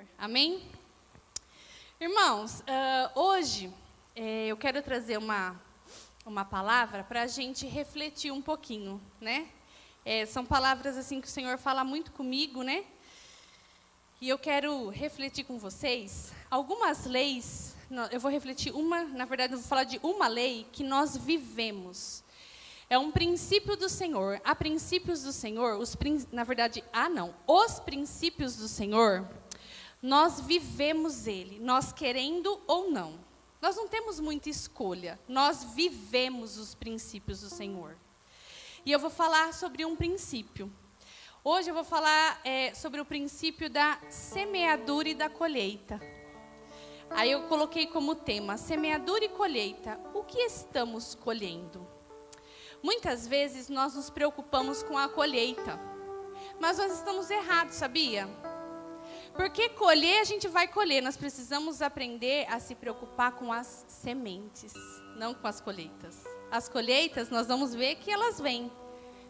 Senhor. Amém? Irmãos, hoje eu quero trazer uma palavra para a gente refletir um pouquinho, né? São palavras assim que o Senhor fala muito comigo, né? E eu quero refletir com vocês algumas leis. Eu vou refletir na verdade, eu vou falar de uma lei que nós vivemos. É um princípio do Senhor. Há princípios do Senhor, os princípios do Senhor, nós vivemos ele, nós querendo ou não. Nós não temos muita escolha, nós vivemos os princípios do Senhor. E eu vou falar sobre um princípio. Hoje eu vou falar sobre o princípio da semeadura e da colheita. Aí eu coloquei como tema, semeadura e colheita. O que estamos colhendo? Muitas vezes nós nos preocupamos com a colheita, mas nós estamos errados, sabia? Porque colher a gente vai colher, nós precisamos aprender a se preocupar com as sementes, não com as colheitas. As colheitas nós vamos ver que elas vêm,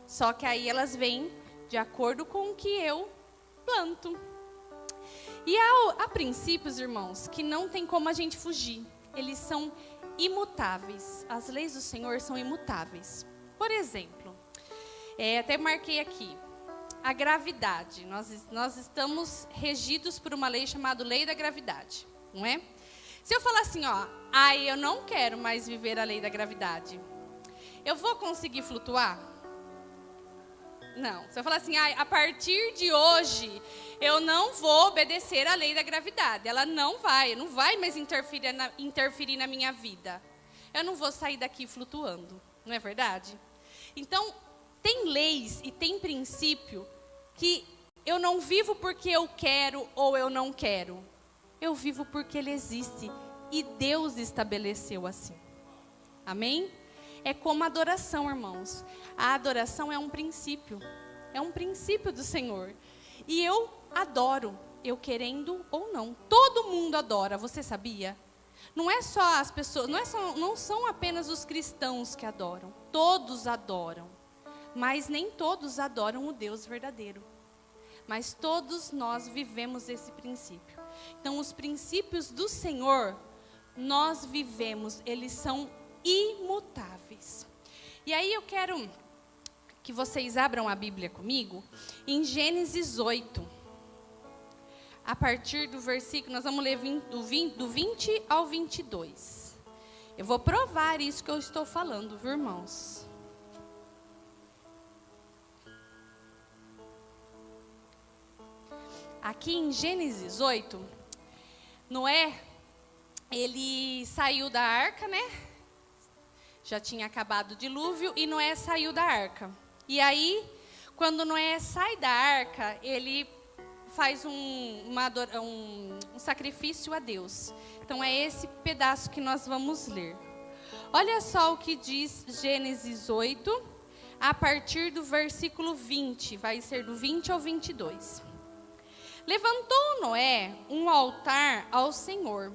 só que aí elas vêm de acordo com o que eu planto. E há princípios, irmãos, que não tem como a gente fugir, eles são imutáveis, as leis do Senhor são imutáveis. Por exemplo, até marquei aqui, a gravidade. Nós estamos regidos por uma lei chamada Lei da Gravidade, não é? Se eu falar assim, eu não quero mais viver a lei da gravidade, eu vou conseguir flutuar? Não. Se eu falar assim, a partir de hoje, eu não vou obedecer à lei da gravidade, ela não vai mais interferir na minha vida. Eu não vou sair daqui flutuando, não é verdade? Então, tem leis e tem princípio que eu não vivo porque eu quero ou eu não quero. Eu vivo porque ele existe e Deus estabeleceu assim. Amém? É como a adoração, irmãos. A adoração é um princípio do Senhor. E eu adoro, eu querendo ou não. Todo mundo adora, você sabia? Não é só as pessoas, não são apenas os cristãos que adoram. Todos adoram. Mas nem todos adoram o Deus verdadeiro. Mas todos nós vivemos esse princípio. Então, os princípios do Senhor, nós vivemos, eles são imutáveis. E aí eu quero que vocês abram a Bíblia comigo, em Gênesis 8. A partir do versículo, nós vamos ler do 20 ao 22. Eu vou provar isso que eu estou falando, viu, irmãos? Aqui em Gênesis 8, Noé, ele saiu da arca, né? Já tinha acabado o dilúvio e Noé saiu da arca. E aí, quando Noé sai da arca, ele faz um sacrifício a Deus. Então é esse pedaço que nós vamos ler. Olha só o que diz Gênesis 8, a partir do versículo 20, vai ser do 20 ao 22. Levantou Noé um altar ao Senhor,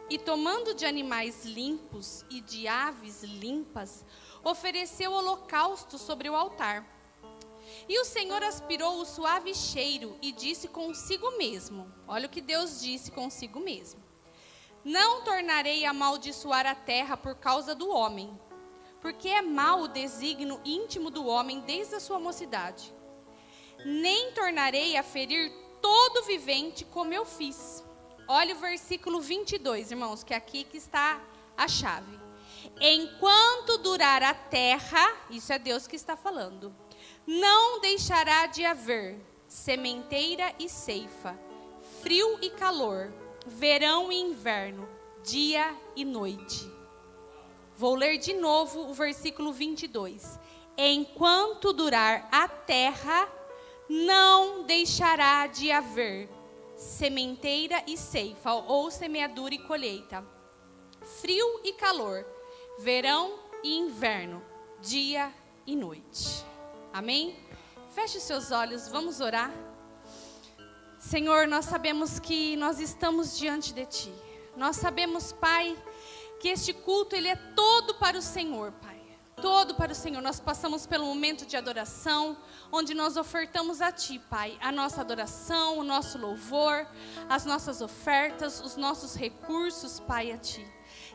e tomando de animais limpos e de aves limpas, ofereceu holocausto sobre o altar. E o Senhor aspirou o suave cheiro e disse consigo mesmo, olha o que Deus disse consigo mesmo: não tornarei a amaldiçoar a terra por causa do homem, porque é mau o desígnio íntimo do homem desde a sua mocidade. Nem tornarei a ferir todo vivente como eu fiz. Olha o versículo 22, irmãos, que é aqui que está a chave. Enquanto durar a terra, isso é Deus que está falando, não deixará de haver sementeira e ceifa, frio e calor, verão e inverno, dia e noite. Vou ler de novo o versículo 22. Enquanto durar a terra, não deixará de haver sementeira e ceifa, ou semeadura e colheita, frio e calor, verão e inverno, dia e noite. Amém? Feche os seus olhos, vamos orar. Senhor, nós sabemos que nós estamos diante de Ti. Nós sabemos, Pai, que este culto ele é todo para o Senhor, Pai. todo para o Senhor. Nós passamos pelo momento de adoração, onde nós ofertamos a Ti, Pai, a nossa adoração, o nosso louvor, as nossas ofertas, os nossos recursos, Pai, a Ti.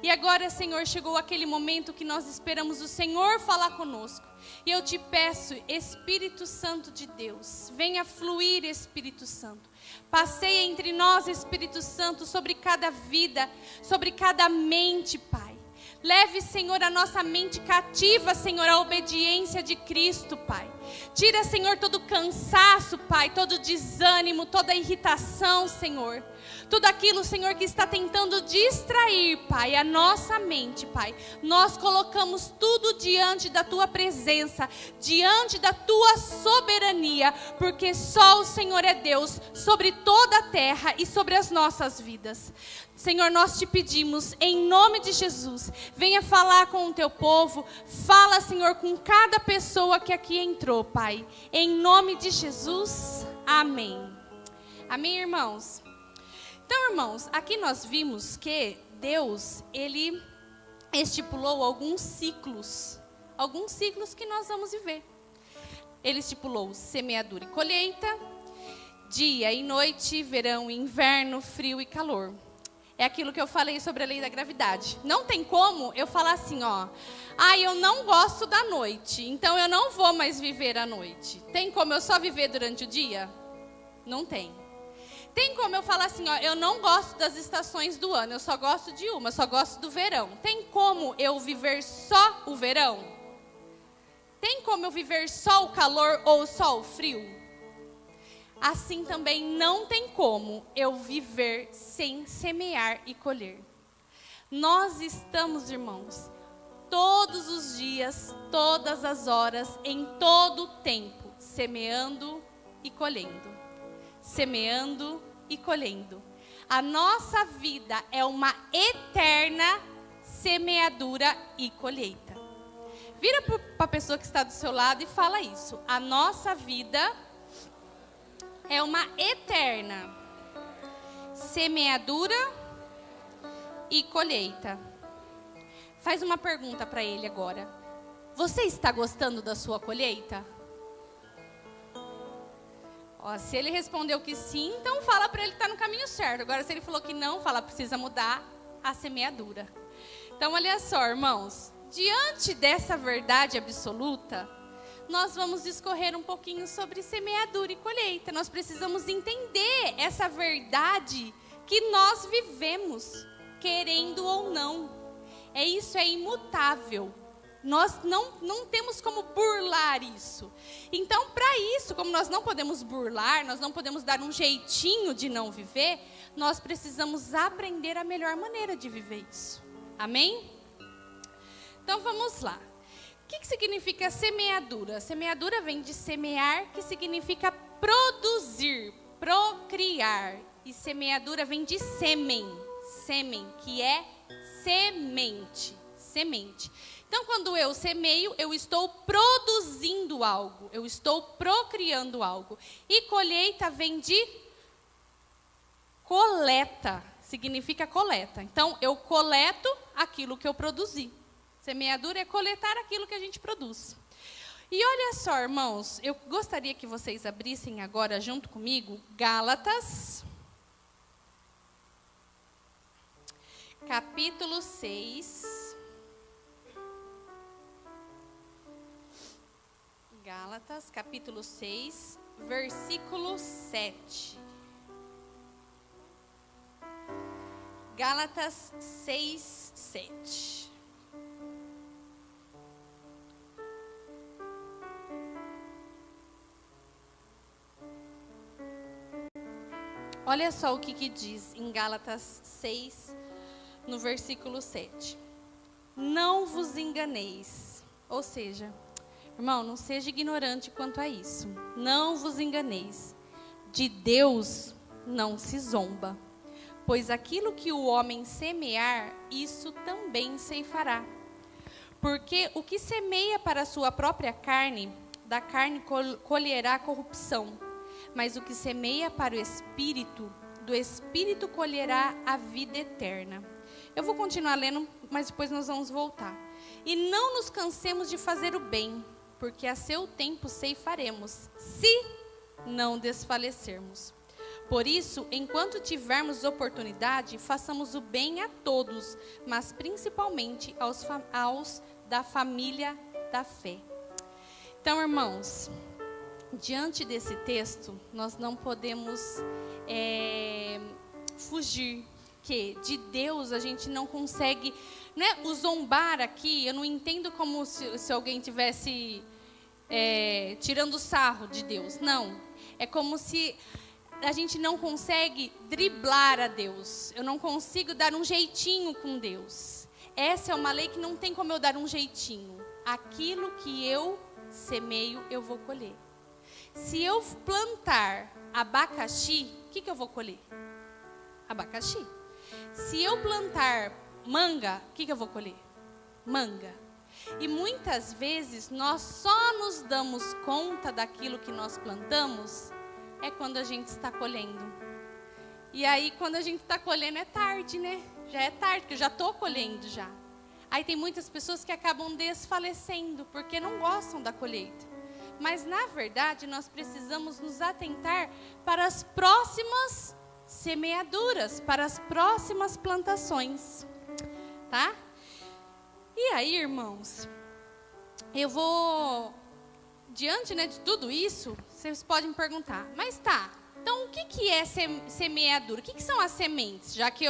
E agora, Senhor, chegou aquele momento que nós esperamos o Senhor falar conosco. E eu te peço, Espírito Santo de Deus, venha fluir, Espírito Santo. Passeia entre nós, Espírito Santo, sobre cada vida, sobre cada mente, Pai. Leve, Senhor, a nossa mente cativa, Senhor, à obediência de Cristo, Pai. Tira, Senhor, todo cansaço, Pai, todo desânimo, toda irritação, Senhor. Tudo aquilo, Senhor, que está tentando distrair, Pai, a nossa mente, Pai. Nós colocamos tudo diante da Tua presença, diante da Tua soberania, porque só o Senhor é Deus sobre toda a terra e sobre as nossas vidas. Senhor, nós te pedimos, em nome de Jesus, venha falar com o Teu povo, fala, Senhor, com cada pessoa que aqui entrou, Pai. Em nome de Jesus, amém. Amém, irmãos? Então, irmãos, aqui nós vimos que Deus, Ele estipulou alguns ciclos que nós vamos viver. Ele estipulou semeadura e colheita, dia e noite, verão e inverno, frio e calor. É aquilo que eu falei sobre a lei da gravidade. Não tem como eu falar assim, eu não gosto da noite, então eu não vou mais viver à noite. Tem como eu só viver durante o dia? Não tem. Tem como eu falar assim, eu não gosto das estações do ano, eu só gosto de uma, eu só gosto do verão. Tem como eu viver só o verão? Tem como eu viver só o calor ou só o frio? Assim também não tem como eu viver sem semear e colher. Nós estamos, irmãos, todos os dias, todas as horas, em todo o tempo, semeando e colhendo. Semeando e colhendo. A nossa vida é uma eterna semeadura e colheita. Vira para a pessoa que está do seu lado e fala isso. A nossa vida é uma eterna semeadura e colheita. Faz uma pergunta para ele agora. Você está gostando da sua colheita? Se ele respondeu que sim, então fala para ele que está no caminho certo. Agora, se ele falou que não, fala, precisa mudar a semeadura. Então, olha só, irmãos. Diante dessa verdade absoluta, nós vamos discorrer um pouquinho sobre semeadura e colheita. Nós precisamos entender essa verdade que nós vivemos, querendo ou não. Isso é imutável. Nós não temos como burlar isso. Então, para isso, como nós não podemos burlar, nós não podemos dar um jeitinho de não viver, nós precisamos aprender a melhor maneira de viver isso. Amém? Então, vamos lá. O que significa semeadura? Semeadura vem de semear, que significa produzir, procriar. E semeadura vem de sêmen, que é semente. Então, quando eu semeio, eu estou produzindo algo, eu estou procriando algo. E colheita vem de coleta, significa coleta. Então, eu coleto aquilo que eu produzi. Semeadura é coletar aquilo que a gente produz. E olha só, irmãos, eu gostaria que vocês abrissem agora junto comigo Gálatas, capítulo 6. Gálatas, capítulo 6, versículo 7. Gálatas 6, 7. Olha só o que diz em Gálatas 6, no versículo 7. Não vos enganeis, ou seja, irmão, não seja ignorante quanto a isso. Não vos enganeis. De Deus não se zomba. Pois aquilo que o homem semear, isso também ceifará. Porque o que semeia para a sua própria carne, da carne colherá corrupção. Mas o que semeia para o Espírito, do Espírito colherá a vida eterna. Eu vou continuar lendo, mas depois nós vamos voltar. E não nos cansemos de fazer o bem, porque a seu tempo ceifaremos, se não desfalecermos. Por isso, enquanto tivermos oportunidade, façamos o bem a todos, mas principalmente aos da família da fé. Então, irmãos, diante desse texto, nós não podemos fugir que de Deus a gente não consegue, né? O zombar aqui, eu não entendo como se alguém tivesse tirando sarro de Deus. Não, é como se a gente não consegue driblar a Deus. Eu não consigo dar um jeitinho com Deus. Essa é uma lei que não tem como eu dar um jeitinho. Aquilo que eu semeio, eu vou colher. Se eu plantar abacaxi, o que eu vou colher? Abacaxi. Se eu plantar manga, o que eu vou colher? Manga. E muitas vezes nós só nos damos conta daquilo que nós plantamos quando a gente está colhendo. E aí quando a gente está colhendo é tarde, né? Já é tarde, porque eu já estou colhendo já. Aí tem muitas pessoas que acabam desfalecendo porque não gostam da colheita. Mas na verdade nós precisamos nos atentar para as próximas semeaduras, para as próximas plantações, tá? E aí, irmãos, eu vou, diante, né, de tudo isso, vocês podem perguntar, mas tá, então o que é semeadura? O que são as sementes? Já que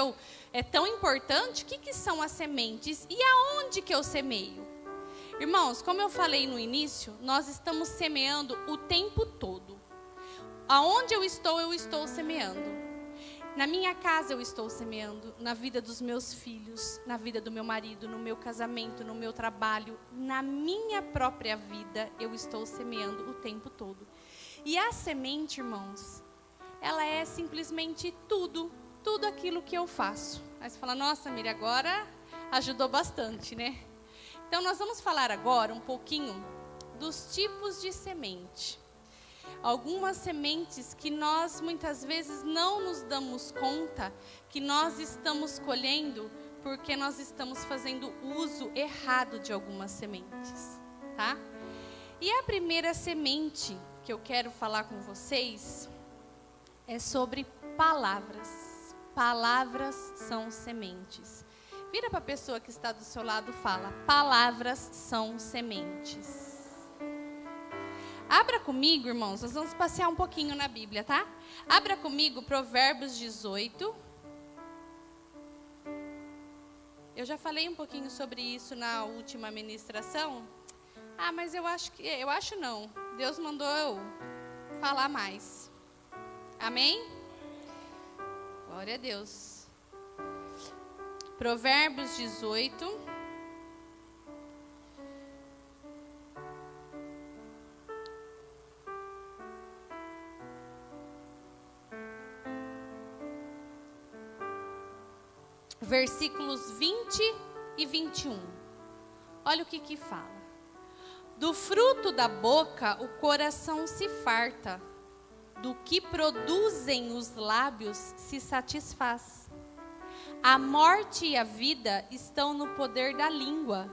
é tão importante, o que são as sementes e aonde que eu semeio? Irmãos, como eu falei no início, nós estamos semeando o tempo todo. Aonde eu estou semeando. Na minha casa eu estou semeando, na vida dos meus filhos, na vida do meu marido, no meu casamento, no meu trabalho, na minha própria vida eu estou semeando o tempo todo. E a semente, irmãos, ela é simplesmente tudo aquilo que eu faço. Aí você fala, nossa, Miriam, agora ajudou bastante, né? Então nós vamos falar agora um pouquinho dos tipos de semente. Algumas sementes que nós muitas vezes não nos damos conta que nós estamos colhendo porque nós estamos fazendo uso errado de algumas sementes, tá? E a primeira semente que eu quero falar com vocês é sobre palavras. Palavras são sementes. Vira para a pessoa que está do seu lado e fala, palavras são sementes. Abra comigo, irmãos, nós vamos passear um pouquinho na Bíblia, tá? Abra comigo Provérbios 18. Eu já falei um pouquinho sobre isso na última ministração. Ah, mas eu acho não. Deus mandou eu falar mais. Amém? Glória a Deus. Provérbios 18. Versículos 20 e 21. Olha o que fala. Do fruto da boca o coração se farta, do que produzem os lábios se satisfaz. A morte e a vida estão no poder da língua.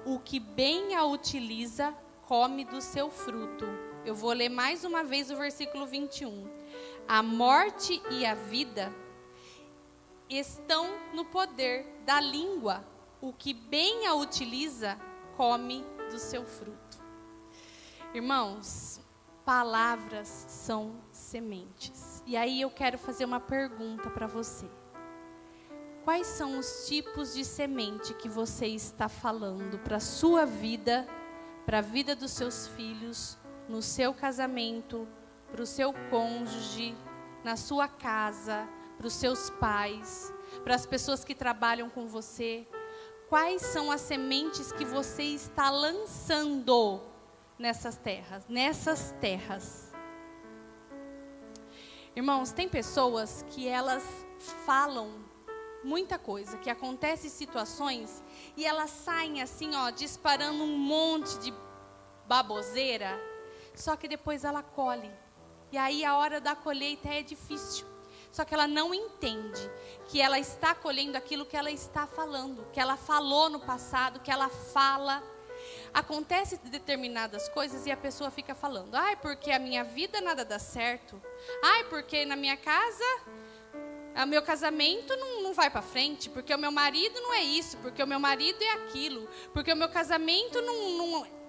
O que bem a utiliza, come do seu fruto. Eu vou ler mais uma vez o versículo 21. A morte e a vida estão no poder da língua. O que bem a utiliza, come do seu fruto. Irmãos, palavras são sementes. E aí eu quero fazer uma pergunta para você. Quais são os tipos de semente que você está falando para a sua vida, para a vida dos seus filhos, no seu casamento, para o seu cônjuge, na sua casa, para os seus pais, para as pessoas que trabalham com você? Quais são as sementes que você está lançando nessas terras? Irmãos, tem pessoas que elas falam muita coisa, que acontecem situações e elas saem assim, ó, disparando um monte de baboseira, só que depois ela colhe. E aí a hora da colheita é difícil. Só que ela não entende que ela está colhendo aquilo que ela está falando, que ela falou no passado, que ela fala. Acontece determinadas coisas e a pessoa fica falando: ai, porque a minha vida nada dá certo. Ai, porque na minha casa, o meu casamento não vai para frente. Porque o meu marido não é isso, porque o meu marido é aquilo. Porque o meu casamento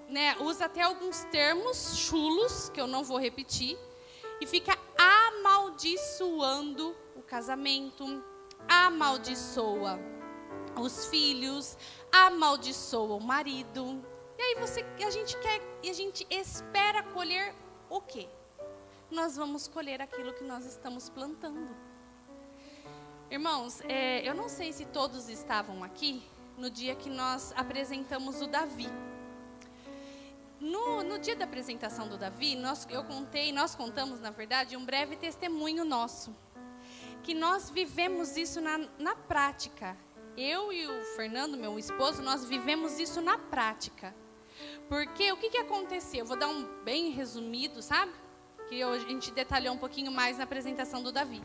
né, usa até alguns termos chulos, que eu não vou repetir. E fica amaldiçoando o casamento, amaldiçoa os filhos, amaldiçoa o marido. E aí a gente espera colher o quê? Nós vamos colher aquilo que nós estamos plantando. Irmãos, eu não sei se todos estavam aqui no dia que nós apresentamos o Davi. No dia da apresentação do Davi, nós contamos, na verdade, um breve testemunho nosso. Que nós vivemos isso na prática. Eu e o Fernando, meu esposo, nós vivemos isso na prática. Porque o que aconteceu? Eu vou dar um bem resumido, sabe? Que a gente detalhou um pouquinho mais na apresentação do Davi.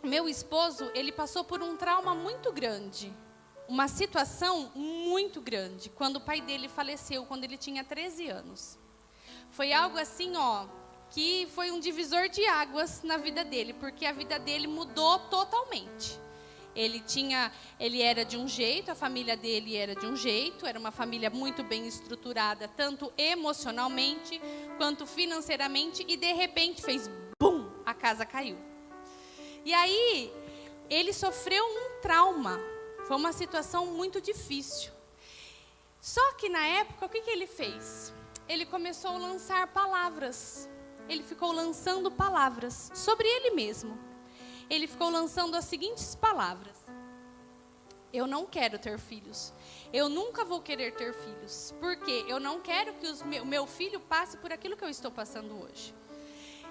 Meu esposo, ele passou por um trauma muito grande. Uma situação muito grande. Quando o pai dele faleceu, quando ele tinha 13 anos. Foi algo assim, que foi um divisor de águas na vida dele. Porque a vida dele mudou totalmente. Ele era de um jeito, a família dele era de um jeito, era uma família muito bem estruturada, tanto emocionalmente quanto financeiramente, e de repente fez BUM! A casa caiu. E aí, ele sofreu um trauma, foi uma situação muito difícil. Só que na época, o que ele fez? Ele começou a lançar palavras, ele ficou lançando palavras sobre ele mesmo. Ele ficou lançando as seguintes palavras: eu não quero ter filhos. Eu nunca vou querer ter filhos. Porque eu não quero que o meu filho passe por aquilo que eu estou passando hoje.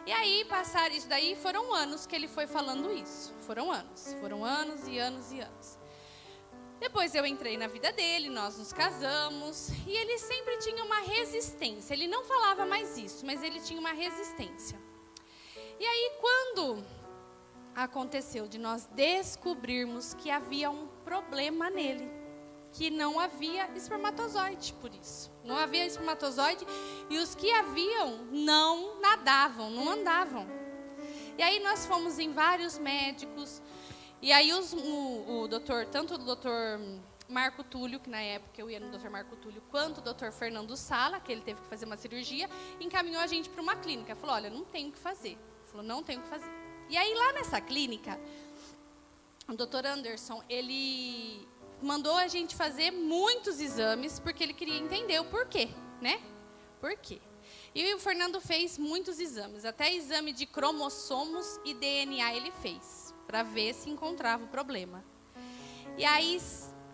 E aí, isso daí foram anos que ele foi falando isso. Foram anos e anos e anos. Depois eu entrei na vida dele, nós nos casamos. E ele sempre tinha uma resistência. Ele não falava mais isso, mas ele tinha uma resistência. E aí, quando aconteceu de nós descobrirmos que havia um problema nele, que não havia espermatozoide, por isso. Não havia espermatozoide, e os que haviam não nadavam, não andavam. E aí nós fomos em vários médicos, e aí o doutor, tanto o doutor Marco Túlio, que na época eu ia no doutor Marco Túlio, quanto o doutor Fernando Sala, que ele teve que fazer uma cirurgia, encaminhou a gente para uma clínica. Falou: olha, não tenho o que fazer. Falou: não tenho o que fazer. E aí, lá nessa clínica, o doutor Anderson, ele mandou a gente fazer muitos exames, porque ele queria entender o porquê, né? Por quê? E o Fernando fez muitos exames, até exame de cromossomos e DNA ele fez, para ver se encontrava o problema. E aí,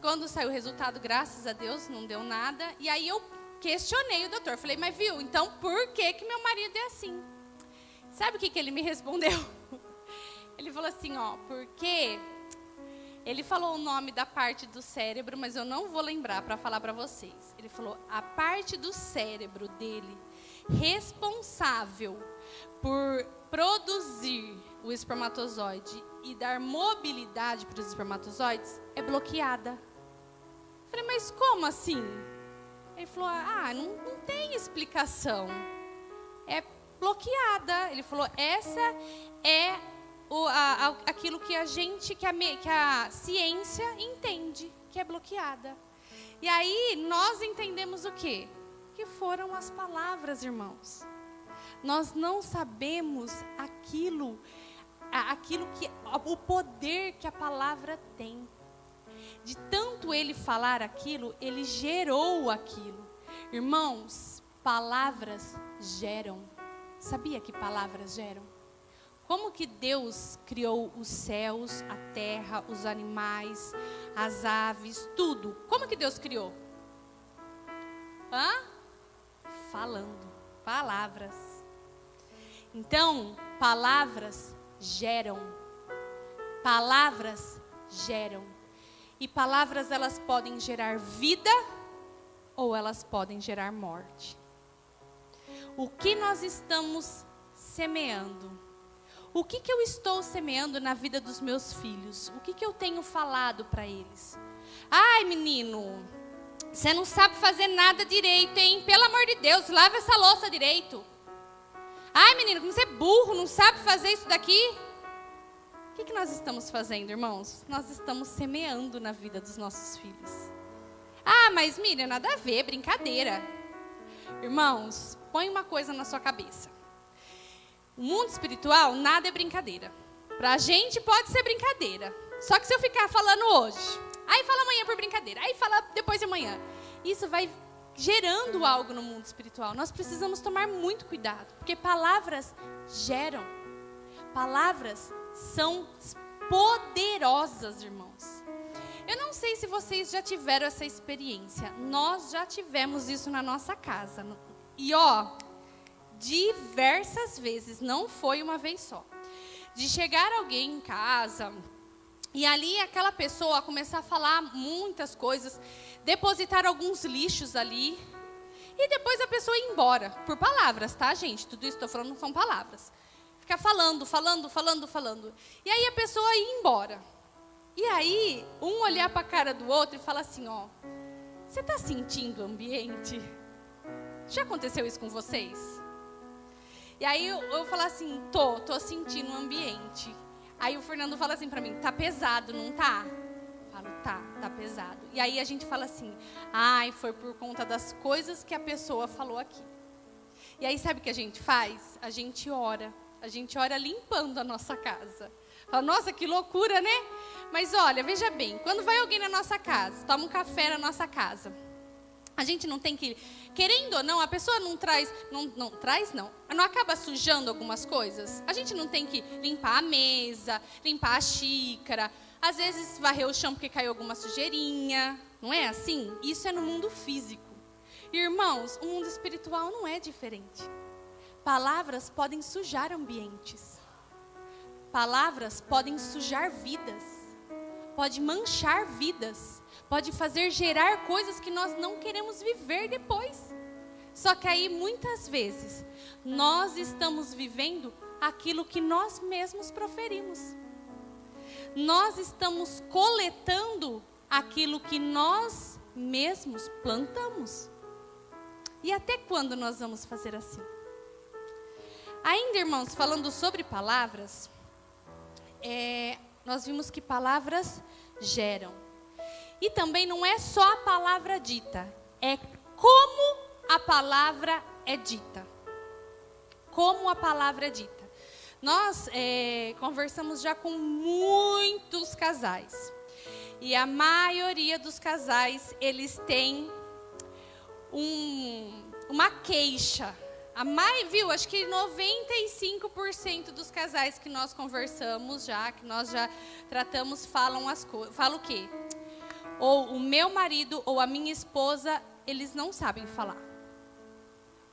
quando saiu o resultado, graças a Deus, não deu nada. E aí eu questionei o doutor, falei: mas viu, então por que meu marido é assim? Sabe o que ele me respondeu? Ele falou assim, porque ele falou o nome da parte do cérebro, mas eu não vou lembrar para falar para vocês. Ele falou: a parte do cérebro dele responsável por produzir o espermatozoide e dar mobilidade para os espermatozoides é bloqueada. Eu falei: mas como assim? Ele falou: não tem explicação. É bloqueada. Ele falou: essa é aquilo que a ciência entende, que é bloqueada. E aí nós entendemos o quê? Que foram as palavras, irmãos. Nós não sabemos o poder que a palavra tem. De tanto ele falar aquilo, ele gerou aquilo. Irmãos, palavras geram. Sabia que palavras geram? Como que Deus criou os céus, a terra, os animais, as aves, tudo? Como que Deus criou? Falando, palavras. Então, palavras geram. Palavras geram. E palavras, elas podem gerar vida ou elas podem gerar morte. O que nós estamos semeando? O que eu estou semeando na vida dos meus filhos? O que eu tenho falado para eles? Ai, menino, você não sabe fazer nada direito, hein? Pelo amor de Deus, lava essa louça direito. Ai, menino, como você é burro, não sabe fazer isso daqui? O que nós estamos fazendo, irmãos? Nós estamos semeando na vida dos nossos filhos. Ah, mas Miriam, nada a ver, brincadeira. Irmãos, põe uma coisa na sua cabeça. O mundo espiritual, nada é brincadeira. Pra gente pode ser brincadeira. Só que se eu ficar falando hoje, aí fala amanhã por brincadeira, aí fala depois de amanhã, isso vai gerando algo no mundo espiritual. Nós precisamos tomar muito cuidado, porque palavras geram. Palavras são poderosas, irmãos. Eu não sei se vocês já tiveram essa experiência. Nós já tivemos isso na nossa casa. E diversas vezes, não foi uma vez só. De chegar alguém em casa e ali aquela pessoa começar a falar muitas coisas, depositar alguns lixos ali e depois a pessoa ir embora. Por palavras, tá, gente? Tudo isso que eu estou falando são palavras. Ficar falando. E aí a pessoa ir embora. E aí, um olhar para a cara do outro e falar assim, você está sentindo o ambiente? Já aconteceu isso com vocês? E aí eu falo assim, tô sentindo o ambiente. Aí o Fernando fala assim para mim, tá pesado, não tá? Eu falo, tá pesado. E aí a gente fala assim, foi por conta das coisas que a pessoa falou aqui. E aí sabe o que a gente faz? A gente ora limpando a nossa casa. Fala, nossa, que loucura, né? Mas olha, veja bem, quando vai alguém na nossa casa, toma um café na nossa casa, a gente não tem que, querendo ou não, a pessoa não acaba sujando algumas coisas. A gente não tem que limpar a mesa, limpar a xícara, às vezes varrer o chão porque caiu alguma sujeirinha, não é assim? Isso é no mundo físico. Irmãos, o mundo espiritual não é diferente. Palavras podem sujar ambientes. Palavras podem sujar vidas. Pode manchar vidas. Pode fazer gerar coisas que nós não queremos viver depois. Só que aí, muitas vezes, nós estamos vivendo aquilo que nós mesmos proferimos. Nós estamos coletando aquilo que nós mesmos plantamos. E até quando nós vamos fazer assim? Ainda, irmãos, falando sobre palavras, nós vimos que palavras geram. E também não é só a palavra dita, é como a palavra é dita. Como a palavra é dita. Nós conversamos já com muitos casais. E a maioria dos casais, eles têm uma queixa. Acho que 95% dos casais que nós conversamos já, que nós já tratamos, falam o quê? Ou o meu marido ou a minha esposa, eles não sabem falar.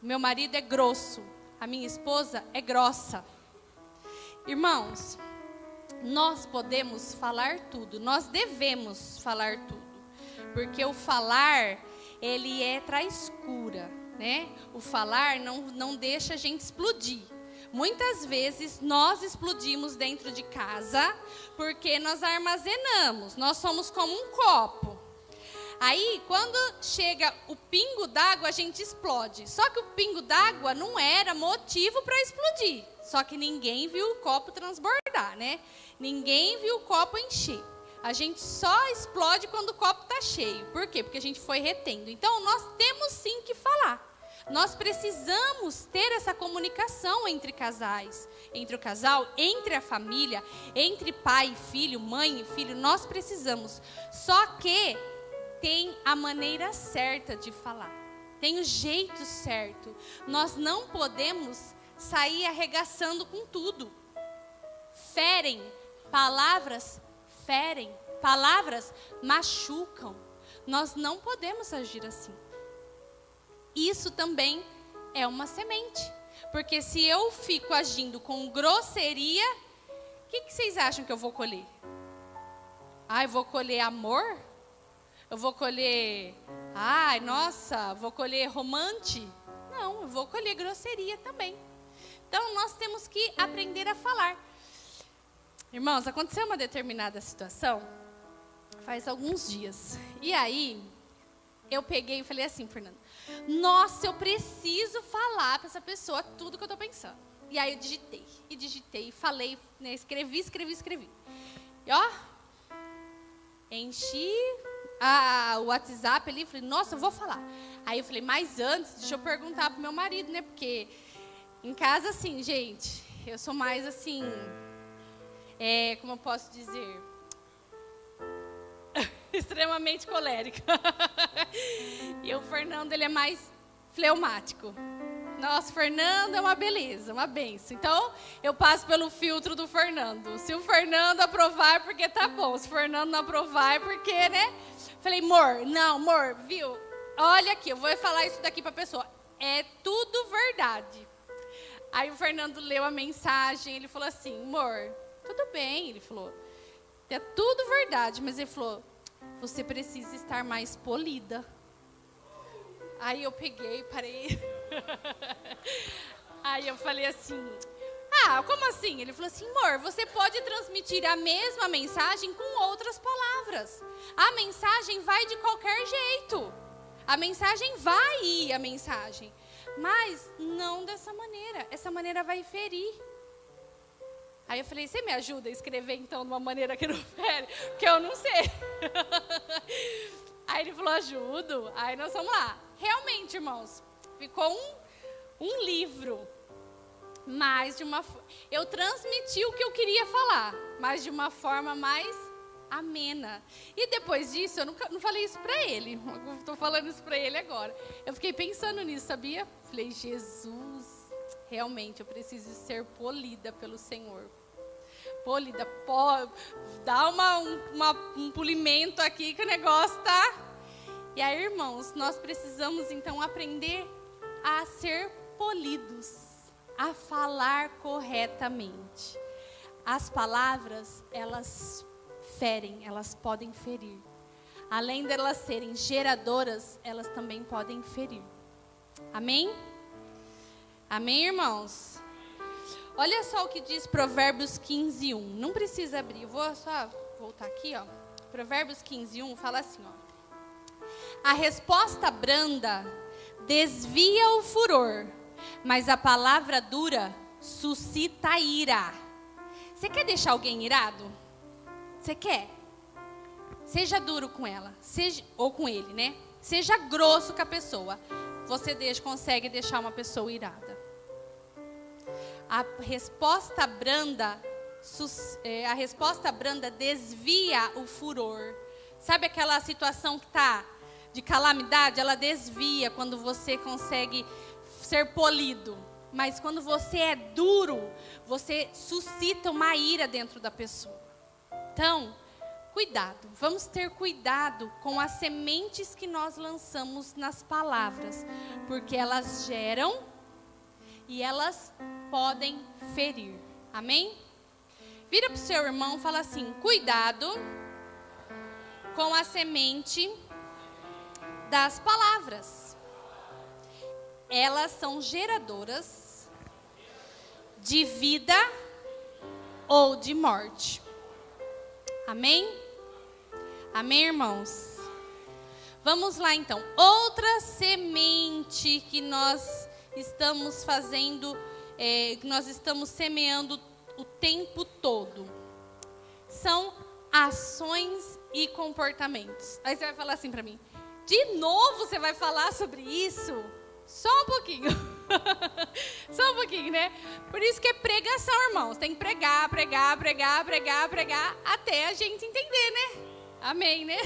O meu marido é grosso, a minha esposa é grossa. Irmãos, nós podemos falar tudo, nós devemos falar tudo. Porque o falar, ele traz cura, né? O falar não deixa a gente explodir. Muitas vezes nós explodimos dentro de casa porque nós armazenamos, nós somos como um copo. Aí, quando chega o pingo d'água, a gente explode. Só que o pingo d'água não era motivo para explodir. Só que ninguém viu o copo transbordar, né? Ninguém viu o copo encher. A gente só explode quando o copo está cheio. Por quê? Porque a gente foi retendo. Então, nós temos sim que falar. Nós precisamos ter essa comunicação entre casais, entre o casal, entre a família, entre pai e filho, mãe e filho. Nós precisamos. Só que tem a maneira certa de falar. Tem o jeito certo. Nós não podemos sair arregaçando com tudo. Ferem. Palavras ferem. Palavras machucam. Nós não podemos agir assim. Isso também é uma semente. Porque se eu fico agindo com grosseria, o que vocês acham que eu vou colher? Eu vou colher amor? Eu vou colher, vou colher romance? Não, eu vou colher grosseria também. Então, nós temos que aprender a falar. Irmãos, aconteceu uma determinada situação faz alguns dias. E aí, eu peguei e falei assim, Fernando, nossa, eu preciso falar para essa pessoa tudo que eu estou pensando. E aí eu digitei, falei, né, escrevi. E ó, enchi o WhatsApp ali, falei, nossa, eu vou falar. Aí eu falei, mas antes, deixa eu perguntar pro meu marido, né? Porque em casa, assim, gente, eu sou mais assim, como eu posso dizer, extremamente colérica. E o Fernando, ele é mais fleumático. Nossa, o Fernando é uma beleza, uma benção. Então, eu passo pelo filtro do Fernando. Se o Fernando aprovar, é porque tá bom. Se o Fernando não aprovar, é porque, né? Falei, amor, viu? Olha aqui, eu vou falar isso daqui pra pessoa. É tudo verdade. Aí o Fernando leu a mensagem, ele falou assim, amor, tudo bem, ele falou. É tudo verdade, mas ele falou, você precisa estar mais polida. Aí eu peguei, parei. Aí eu falei assim, como assim? Ele falou assim, amor, você pode transmitir a mesma mensagem com outras palavras. A mensagem vai de qualquer jeito. A mensagem vai ir, mas não dessa maneira. Essa maneira vai ferir. Aí eu falei, você me ajuda a escrever então de uma maneira que não fere? Porque eu não sei. Aí ele falou, ajudo. Aí nós vamos lá. Realmente, irmãos, ficou um livro. Mas eu transmiti o que eu queria falar, mas de uma forma mais amena. E depois disso, eu não falei isso para ele. Estou falando isso para ele agora. Eu fiquei pensando nisso, sabia? Falei, Jesus, realmente eu preciso ser polida pelo Senhor. Polida, dá um polimento aqui que o negócio tá. E aí, irmãos, nós precisamos então aprender a ser polidos, a falar corretamente. As palavras, elas ferem, elas podem ferir. Além delas serem geradoras, elas também podem ferir. Amém? Amém, irmãos? Olha só o que diz Provérbios 15:1. Não precisa abrir, eu vou só voltar aqui, ó. Provérbios 15:1 fala assim, ó. A resposta branda desvia o furor, mas a palavra dura suscita ira. Você quer deixar alguém irado? Você quer? Seja duro com ela, ou com ele, né? Seja grosso com a pessoa. Você consegue deixar uma pessoa irada. A resposta branda desvia o furor. Sabe aquela situação que está de calamidade? Ela desvia quando você consegue ser polido. Mas quando você é duro, você suscita uma ira dentro da pessoa. Então, cuidado. Vamos ter cuidado com as sementes que nós lançamos nas palavras. Porque elas geram e elas podem ferir. Amém? Vira para o seu irmão e fala assim, cuidado com a semente das palavras. Elas são geradoras de vida ou de morte. Amém? Amém, irmãos? Vamos lá então. Outra semente que nós estamos fazendo, que nós estamos semeando o tempo todo, são ações e comportamentos. Aí você vai falar assim para mim, de novo você vai falar sobre isso? Só um pouquinho. Só um pouquinho, né? Por isso que é pregação, irmãos. Tem que pregar, até a gente entender, né? Amém, né?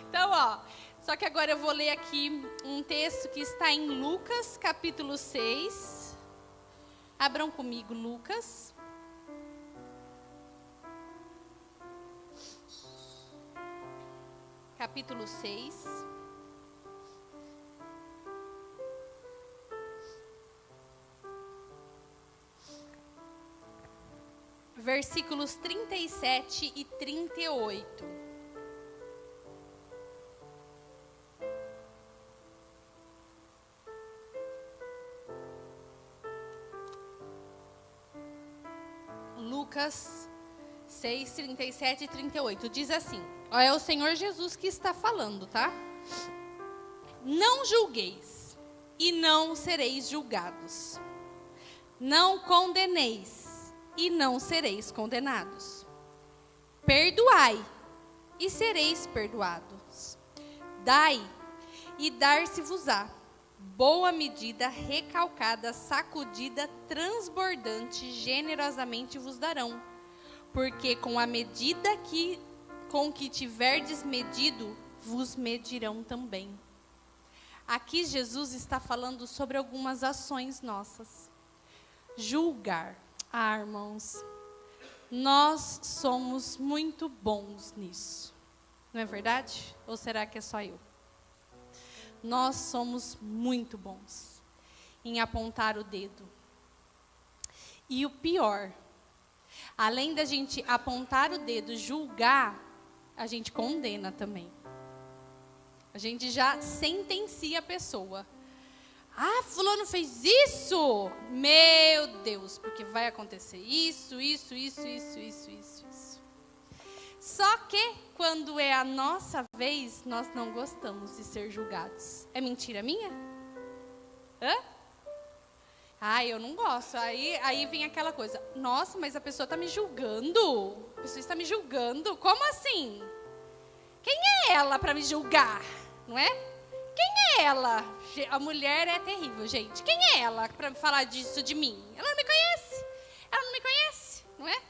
Então, ó, só que agora eu vou ler aqui um texto que está em Lucas, capítulo 6. Abram comigo, Lucas. Capítulo 6. Versículos 37 e 38. Lucas, 6, 37 e 38. Diz assim, ó, é o Senhor Jesus que está falando, tá? Não julgueis e não sereis julgados. Não condeneis e não sereis condenados. Perdoai e sereis perdoados. Dai e dar-se-vos-á. Boa medida, recalcada, sacudida, transbordante, generosamente vos darão. Porque com a medida com que tiverdes medido, vos medirão também. Aqui Jesus está falando sobre algumas ações nossas. Julgar. Ah, irmãos, nós somos muito bons nisso. Não é verdade? Ou será que é só eu? Nós somos muito bons em apontar o dedo. E o pior, além da gente apontar o dedo, julgar, a gente condena também. A gente já sentencia a pessoa. Ah, fulano fez isso? Meu Deus, porque vai acontecer isso. Só que quando é a nossa vez, nós não gostamos de ser julgados. É mentira minha? Hã? Ah, eu não gosto. Aí vem aquela coisa. Nossa, mas a pessoa está me julgando? A pessoa está me julgando? Como assim? Quem é ela para me julgar? Não é? Quem é ela? A mulher é terrível, gente. Quem é ela para falar disso de mim? Ela não me conhece. Ela não me conhece, não é?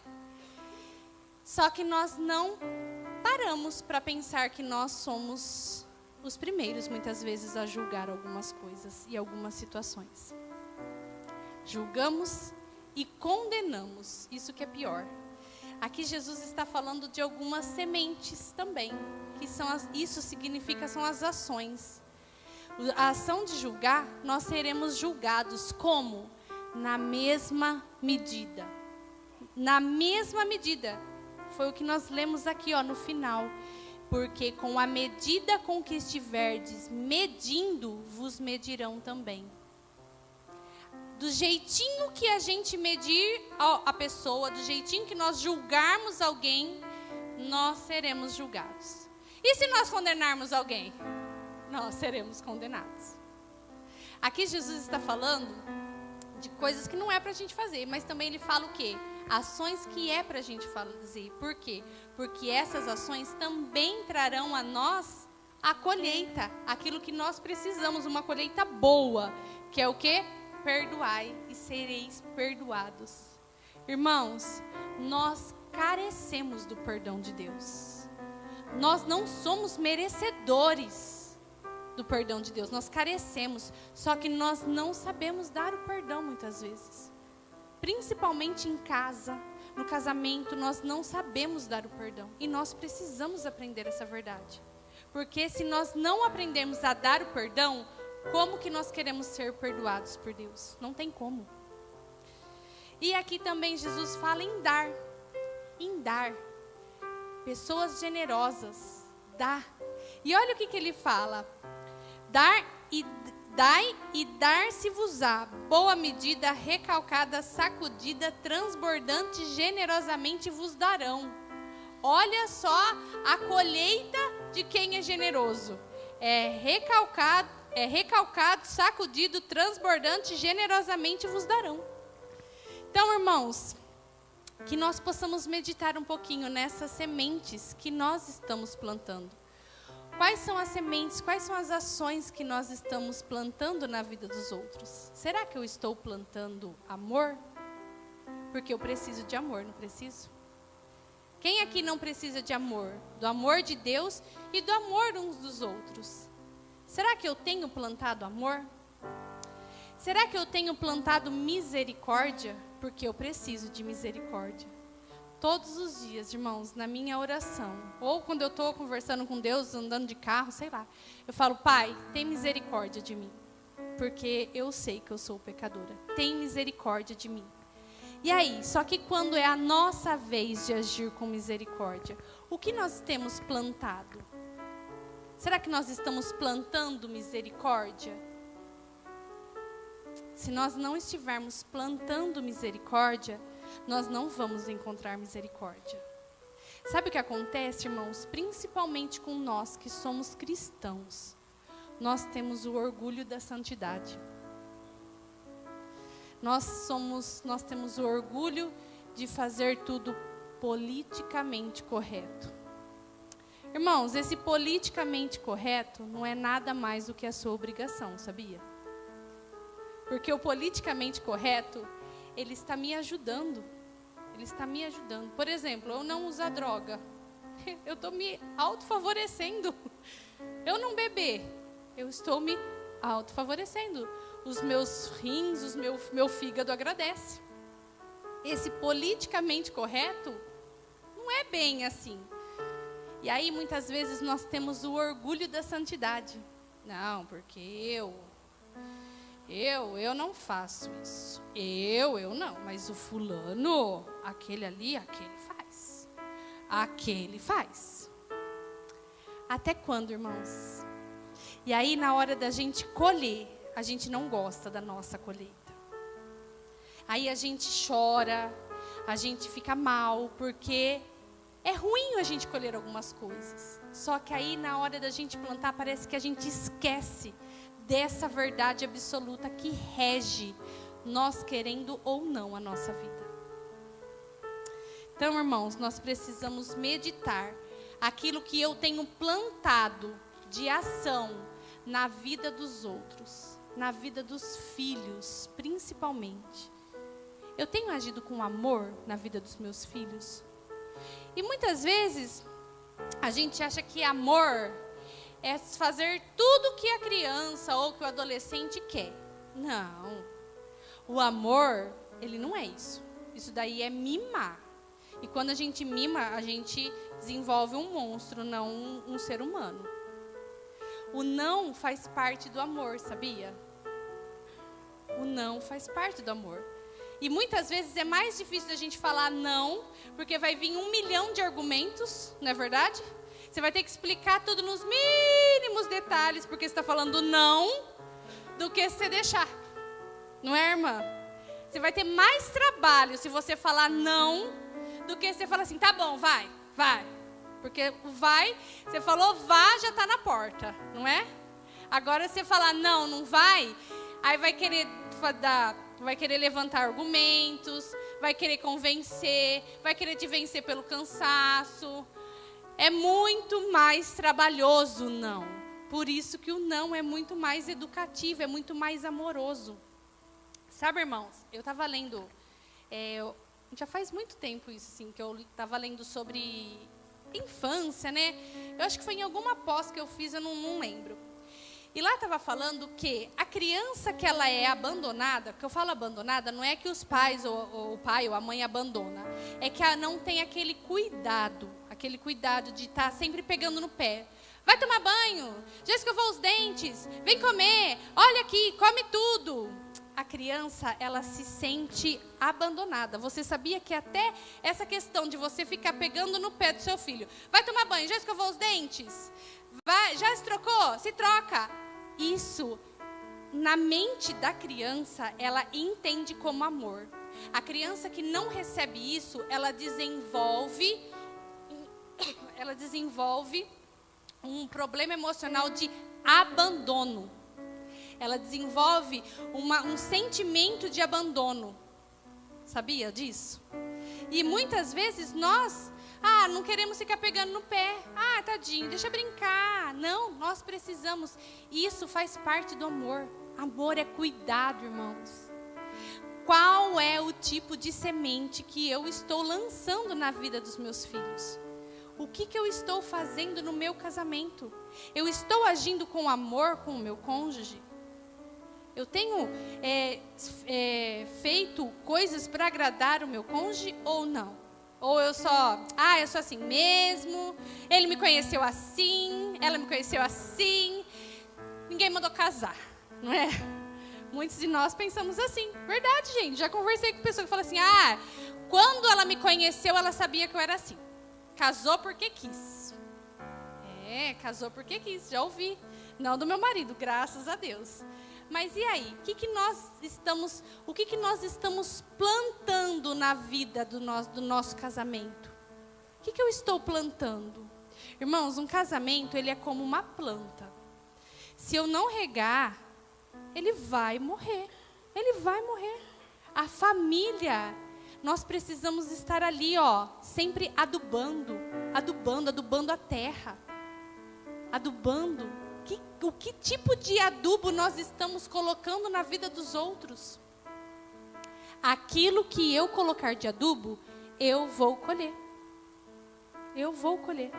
Só que nós não paramos para pensar que nós somos os primeiros, muitas vezes, a julgar algumas coisas e algumas situações. Julgamos e condenamos, isso que é pior. Aqui Jesus está falando de algumas sementes também, que isso significa são as ações. A ação de julgar, nós seremos julgados como? Na mesma medida. Na mesma medida. Foi o que nós lemos aqui, ó, no final. Porque com a medida com que estiverdes medindo, vos medirão também. Do jeitinho que a gente medir a pessoa, do jeitinho que nós julgarmos alguém, nós seremos julgados. E se nós condenarmos alguém? Nós seremos condenados. Aqui Jesus está falando de coisas que não é para a gente fazer, mas também ele fala o quê? Ações que é para a gente fazer. Por quê? Porque essas ações também trarão a nós a colheita, aquilo que nós precisamos, uma colheita boa, que é o quê? Perdoai e sereis perdoados. Irmãos, nós carecemos do perdão de Deus. Nós não somos merecedores do perdão de Deus. Nós carecemos, só que nós não sabemos dar o perdão muitas vezes. Principalmente em casa, no casamento, nós não sabemos dar o perdão. E nós precisamos aprender essa verdade. Porque se nós não aprendermos a dar o perdão, como que nós queremos ser perdoados por Deus? Não tem como. E aqui também Jesus fala em dar. Em dar. Pessoas generosas. Dá. E olha o que ele fala. Dai e dar-se-vos-á. Boa medida, recalcada, sacudida, transbordante, generosamente vos darão. Olha só a colheita de quem é generoso. É recalcado, sacudido, transbordante, generosamente vos darão. Então, irmãos, que nós possamos meditar um pouquinho nessas sementes que nós estamos plantando. Quais são as sementes, quais são as ações que nós estamos plantando na vida dos outros? Será que eu estou plantando amor? Porque eu preciso de amor, não preciso? Quem aqui não precisa de amor? Do amor de Deus e do amor uns dos outros. Será que eu tenho plantado amor? Será que eu tenho plantado misericórdia? Porque eu preciso de misericórdia. Todos os dias, irmãos, na minha oração, ou quando eu estou conversando com Deus, andando de carro, sei lá, eu falo, Pai, tem misericórdia de mim, porque eu sei que eu sou pecadora. Tem misericórdia de mim. E aí, só que quando é a nossa vez de agir com misericórdia, o que nós temos plantado? Será que nós estamos plantando misericórdia? Se nós não estivermos plantando misericórdia, nós não vamos encontrar misericórdia. Sabe o que acontece, irmãos? Principalmente com nós que somos cristãos. Nós temos o orgulho da santidade. Nós temos o orgulho de fazer tudo politicamente correto. Irmãos, esse politicamente correto não é nada mais do que a sua obrigação, sabia? Porque o politicamente correto, ele está me ajudando. Ele está me ajudando. Por exemplo, eu não usar droga. Eu estou me autofavorecendo. Eu não beber. Eu estou me autofavorecendo. Os meus rins, meu fígado agradece. Esse politicamente correto não é bem assim. E aí, muitas vezes, nós temos o orgulho da santidade. Não, porque eu não faço isso. Eu não. Mas o fulano, aquele ali, aquele faz. Aquele faz. Até quando, irmãos? E aí, na hora da gente colher, a gente não gosta da nossa colheita. Aí a gente chora, a gente fica mal, porque é ruim a gente colher algumas coisas. Só que aí, na hora da gente plantar, parece que a gente esquece dessa verdade absoluta que rege nós querendo ou não a nossa vida. Então, irmãos, nós precisamos meditar aquilo que eu tenho plantado de ação na vida dos outros, na vida dos filhos, principalmente. Eu tenho agido com amor na vida dos meus filhos? E muitas vezes a gente acha que amor é fazer tudo que a criança ou que o adolescente quer. Não. O amor, ele não é isso. Isso daí é mimar. E quando a gente mima, a gente desenvolve um monstro, não um ser humano. O não faz parte do amor, sabia? O não faz parte do amor. E muitas vezes é mais difícil da gente falar não, porque vai vir 1 milhão de argumentos, não é verdade? Você vai ter que explicar tudo nos mínimos detalhes, porque você está falando não, do que você deixar. Não é, irmã? Você vai ter mais trabalho se você falar não, do que você falar assim, tá bom, vai. Porque o vai, você falou vá, já está na porta, não é? Agora você falar não vai, aí vai querer levantar argumentos, vai querer convencer, vai querer te vencer pelo cansaço. É muito mais trabalhoso o não. Por isso que o não é muito mais educativo, é muito mais amoroso. Sabe, irmãos, eu estava lendo, já faz muito tempo isso, assim, que eu estava lendo sobre infância, né? Eu acho que foi em alguma pós que eu fiz, eu não lembro. E lá estava falando que a criança que ela é abandonada, que eu falo abandonada, não é que os pais, ou o pai ou a mãe abandona, é que ela não tem aquele cuidado de estar sempre pegando no pé. Vai tomar banho, já escovou os dentes, vem comer, olha aqui, come tudo. A criança, ela se sente abandonada. Você sabia que até essa questão de você ficar pegando no pé do seu filho, vai tomar banho, já escovou os dentes? Já se trocou? Se troca. Isso, na mente da criança, ela entende como amor. A criança que não recebe isso, ela desenvolve um problema emocional de abandono. Ela desenvolve um sentimento de abandono. Sabia disso? E muitas vezes nós não queremos ficar pegando no pé. Tadinho, deixa brincar. Não, nós precisamos. Isso faz parte do amor. Amor é cuidado, irmãos. Qual é o tipo de semente que eu estou lançando na vida dos meus filhos? O que eu estou fazendo no meu casamento? Eu estou agindo com amor com o meu cônjuge? Eu tenho feito coisas para agradar o meu cônjuge ou não? Ou eu sou assim mesmo, ele me conheceu assim, ela me conheceu assim, ninguém mandou casar, não é? Muitos de nós pensamos assim. Verdade, gente, já conversei com pessoa que fala assim, quando ela me conheceu, ela sabia que eu era assim. Casou porque quis. Casou porque quis, já ouvi. Não do meu marido, graças a Deus. Mas e aí? O que nós estamos plantando na vida do nosso casamento? O que eu estou plantando? Irmãos, um casamento, ele é como uma planta. Se eu não regar, ele vai morrer. Ele vai morrer. A família, nós precisamos estar ali, sempre adubando a terra. Adubando. O que tipo de adubo nós estamos colocando na vida dos outros? Aquilo que eu colocar de adubo, eu vou colher. Eu vou colher.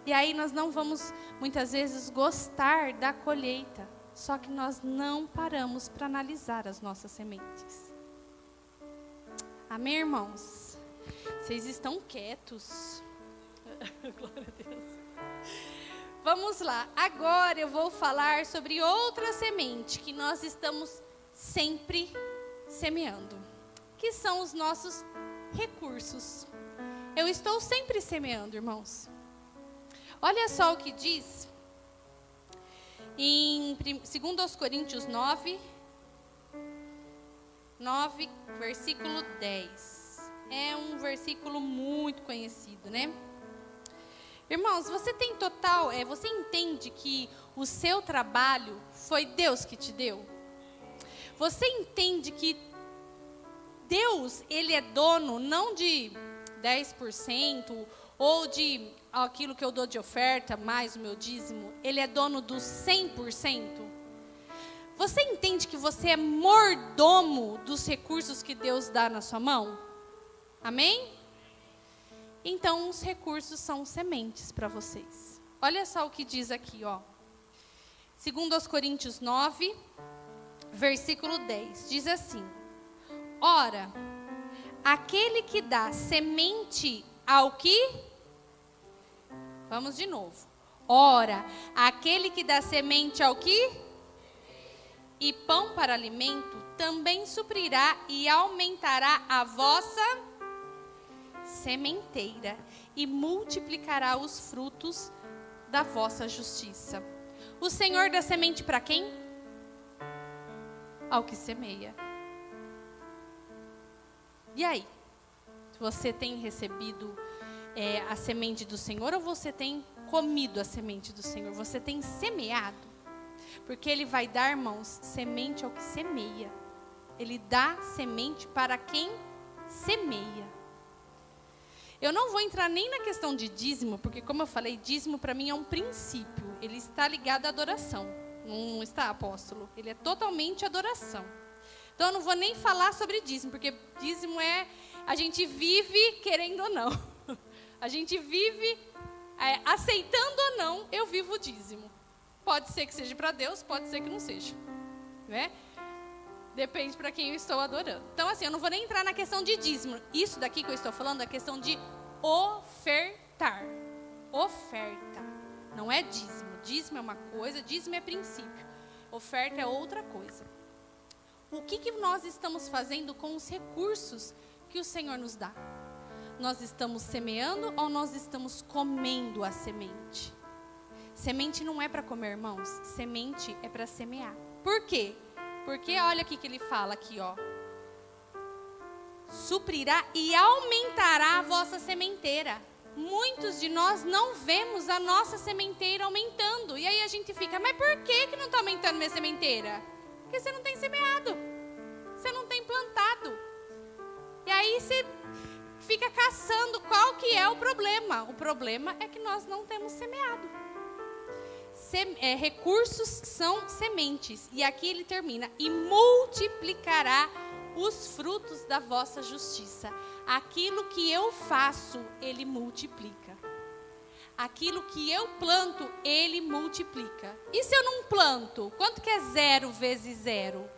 E aí nós não vamos, muitas vezes, gostar da colheita. Só que nós não paramos para analisar as nossas sementes. Amém, irmãos? Vocês estão quietos. Glória a Deus. Vamos lá. Agora eu vou falar sobre outra semente que nós estamos sempre semeando. Que são os nossos recursos. Eu estou sempre semeando, irmãos. Olha só o que diz em 2 Coríntios 9, versículo 10. É um versículo muito conhecido, né? Irmãos, você tem você entende que o seu trabalho foi Deus que te deu? Você entende que Deus, Ele é dono não de 10% ou de aquilo que eu dou de oferta, mais o meu dízimo, Ele é dono dos 100%. Você entende que você é mordomo dos recursos que Deus dá na sua mão? Amém? Então, os recursos são sementes para vocês. Olha só o que diz aqui, 2 Coríntios 9, versículo 10. Diz assim: ora, aquele que dá semente ao que? Vamos de novo. Ora, aquele que dá semente ao que? E pão para alimento, também suprirá e aumentará a vossa sementeira e multiplicará os frutos da vossa justiça. O Senhor dá semente para quem? Ao que semeia. E aí? Você tem recebido a semente do Senhor ou você tem comido a semente do Senhor? Você tem semeado? Porque Ele vai dar, irmãos, semente ao que semeia. Ele dá semente para quem semeia. Eu não vou entrar nem na questão de dízimo, porque como eu falei, dízimo para mim é um princípio. Ele está ligado à adoração. Não está, apóstolo? Ele é totalmente adoração. Então eu não vou nem falar sobre dízimo, porque dízimo a gente vive querendo ou não. A gente vive aceitando ou não, eu vivo o dízimo. Pode ser que seja para Deus, pode ser que não seja. Né? Depende para quem eu estou adorando. Então assim, eu não vou nem entrar na questão de dízimo. Isso daqui que eu estou falando é a questão de ofertar. Oferta. Não é dízimo. Dízimo é uma coisa, dízimo é princípio. Oferta é outra coisa. O que nós estamos fazendo com os recursos que o Senhor nos dá? Nós estamos semeando ou nós estamos comendo a semente? Semente não é para comer, irmãos. Semente é para semear. Por quê? Porque olha aqui que ele fala aqui, suprirá e aumentará a vossa sementeira. Muitos de nós não vemos a nossa sementeira aumentando. E aí a gente fica, mas por que não está aumentando minha sementeira? Porque você não tem semeado. Você não tem plantado. E aí você fica caçando qual que é o problema. O problema é que nós não temos semeado. Recursos são sementes. E aqui ele termina. E multiplicará os frutos da vossa justiça. Aquilo que eu faço, ele multiplica. Aquilo que eu planto, ele multiplica. E se eu não planto? Quanto que é 0 vezes 0?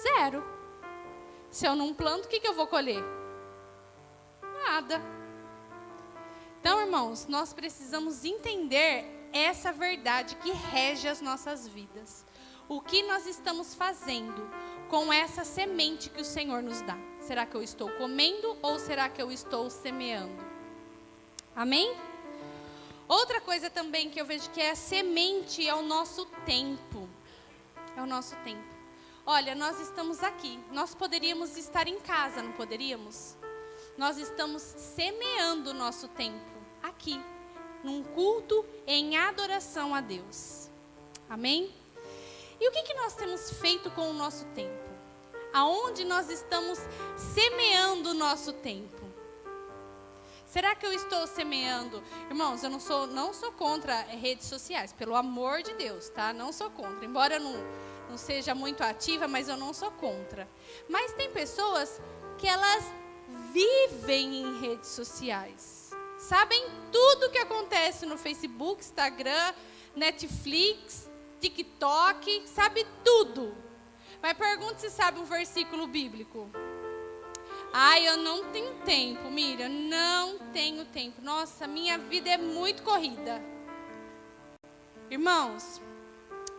0. Se eu não planto, o que eu vou colher? Nada. Então, irmãos, nós precisamos entender essa verdade que rege as nossas vidas. O que nós estamos fazendo com essa semente que o Senhor nos dá? Será que eu estou comendo ou será que eu estou semeando? Amém? Outra coisa também que eu vejo que é a semente é o nosso tempo. É o nosso tempo. Olha, nós estamos aqui. Nós poderíamos estar em casa, não poderíamos? nós estamos semeando o nosso tempo aqui, num culto em adoração a Deus. Amém? E o que nós temos feito com o nosso tempo? Aonde nós estamos semeando o nosso tempo? Será que eu estou semeando? Irmãos, eu não sou contra redes sociais, pelo amor de Deus, tá? Não sou contra. Embora eu não seja muito ativa, mas eu não sou contra. Mas tem pessoas que elas vivem em redes sociais. Sabem tudo o que acontece no Facebook, Instagram, Netflix, TikTok, sabe tudo. Mas pergunta se sabe um versículo bíblico. Ai, eu não tenho tempo, Miriam, não tenho tempo. Nossa, minha vida é muito corrida. Irmãos,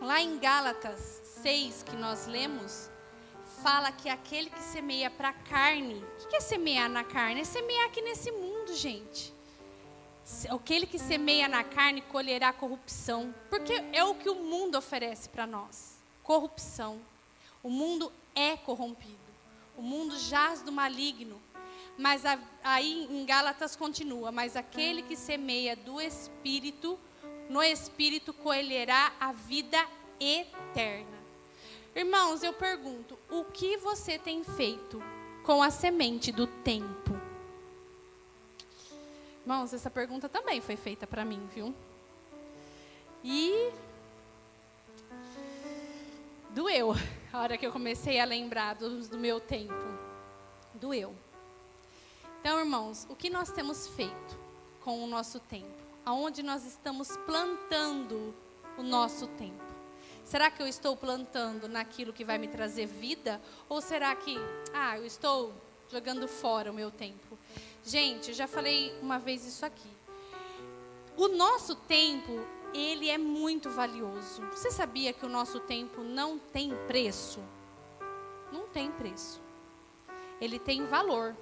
lá em Gálatas 6, que nós lemos, fala que aquele que semeia para a carne, o que é semear na carne? É semear aqui nesse mundo, gente. Aquele que semeia na carne colherá corrupção, porque é o que o mundo oferece para nós, corrupção. O mundo é corrompido. O mundo jaz do maligno, mas aí em Gálatas continua, mas aquele que semeia do Espírito, no Espírito colherá a vida eterna. Irmãos, eu pergunto, o que você tem feito com a semente do tempo? Irmãos, essa pergunta também foi feita para mim, viu? E doeu. A hora que eu comecei a lembrar do meu tempo, doeu. Então, irmãos, o que nós temos feito com o nosso tempo? Aonde nós estamos plantando o nosso tempo? Será que eu estou plantando naquilo que vai me trazer vida? Ou será que, eu estou jogando fora o meu tempo? Gente, eu já falei uma vez isso aqui. O nosso tempo, ele é muito valioso. Você sabia que o nosso tempo não tem preço? Não tem preço. Ele tem valor.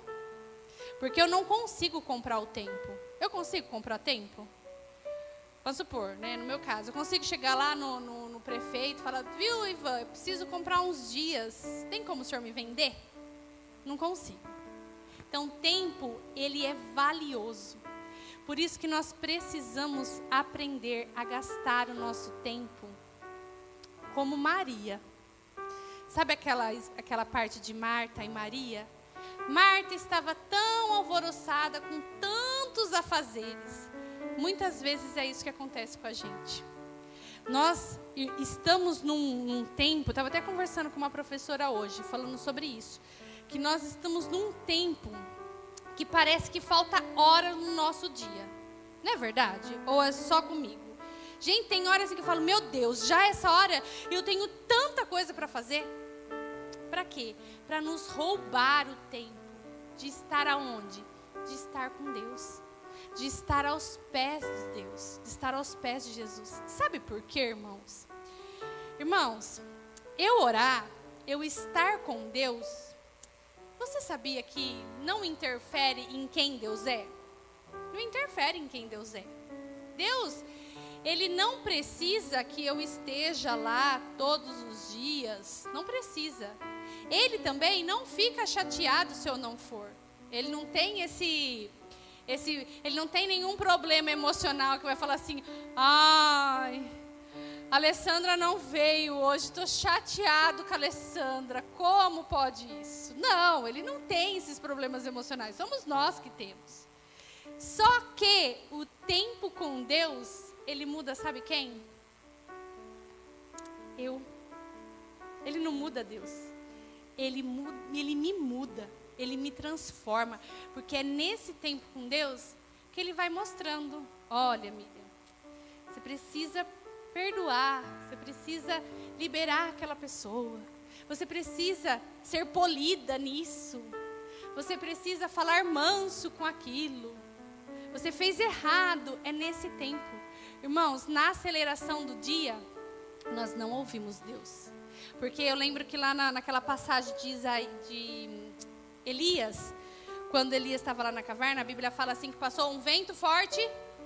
Porque eu não consigo comprar o tempo. Eu consigo comprar tempo? Vamos supor, né, no meu caso, eu consigo chegar lá no prefeito e falar, viu, Ivan, eu preciso comprar uns dias. Tem como o senhor me vender? Não consigo. Então, tempo, ele é valioso. Por isso que nós precisamos aprender a gastar o nosso tempo como Maria. Sabe aquela parte de Marta e Maria? Marta estava tão alvoroçada com tantos afazeres. Muitas vezes é isso que acontece com a gente. Nós estamos num tempo, estava até conversando com uma professora hoje, falando sobre isso, que nós estamos num tempo que parece que falta hora no nosso dia. Não é verdade? Ou é só comigo? Gente, tem horas em que eu falo, meu Deus, já é essa hora eu tenho tanta coisa para fazer. Para quê? Para nos roubar o tempo de estar aonde? De estar com Deus. De estar aos pés de Deus. De estar aos pés de Jesus. Sabe por quê, irmãos? Irmãos, eu orar, eu estar com Deus, você sabia que não interfere em quem Deus é? Não interfere em quem Deus é. Deus, Ele não precisa que eu esteja lá todos os dias. Não precisa. Ele também não fica chateado se eu não for. Ele não tem ele não tem nenhum problema emocional que vai falar assim, ai, a Alessandra não veio hoje, estou chateado com a Alessandra, como pode isso? Não, ele não tem esses problemas emocionais, somos nós que temos. Só que o tempo com Deus, ele muda, sabe quem? Eu. Ele não muda Deus, ele me muda, ele me transforma, porque é nesse tempo com Deus que ele vai mostrando, olha, Miriam, você precisa perdoar, você precisa liberar aquela pessoa, você precisa ser polida nisso, você precisa falar manso com aquilo, você fez errado, é nesse tempo. Irmãos, na aceleração do dia, nós não ouvimos Deus, porque eu lembro que lá naquela passagem de Elias, quando Elias estava lá na caverna, a Bíblia fala assim que passou um vento forte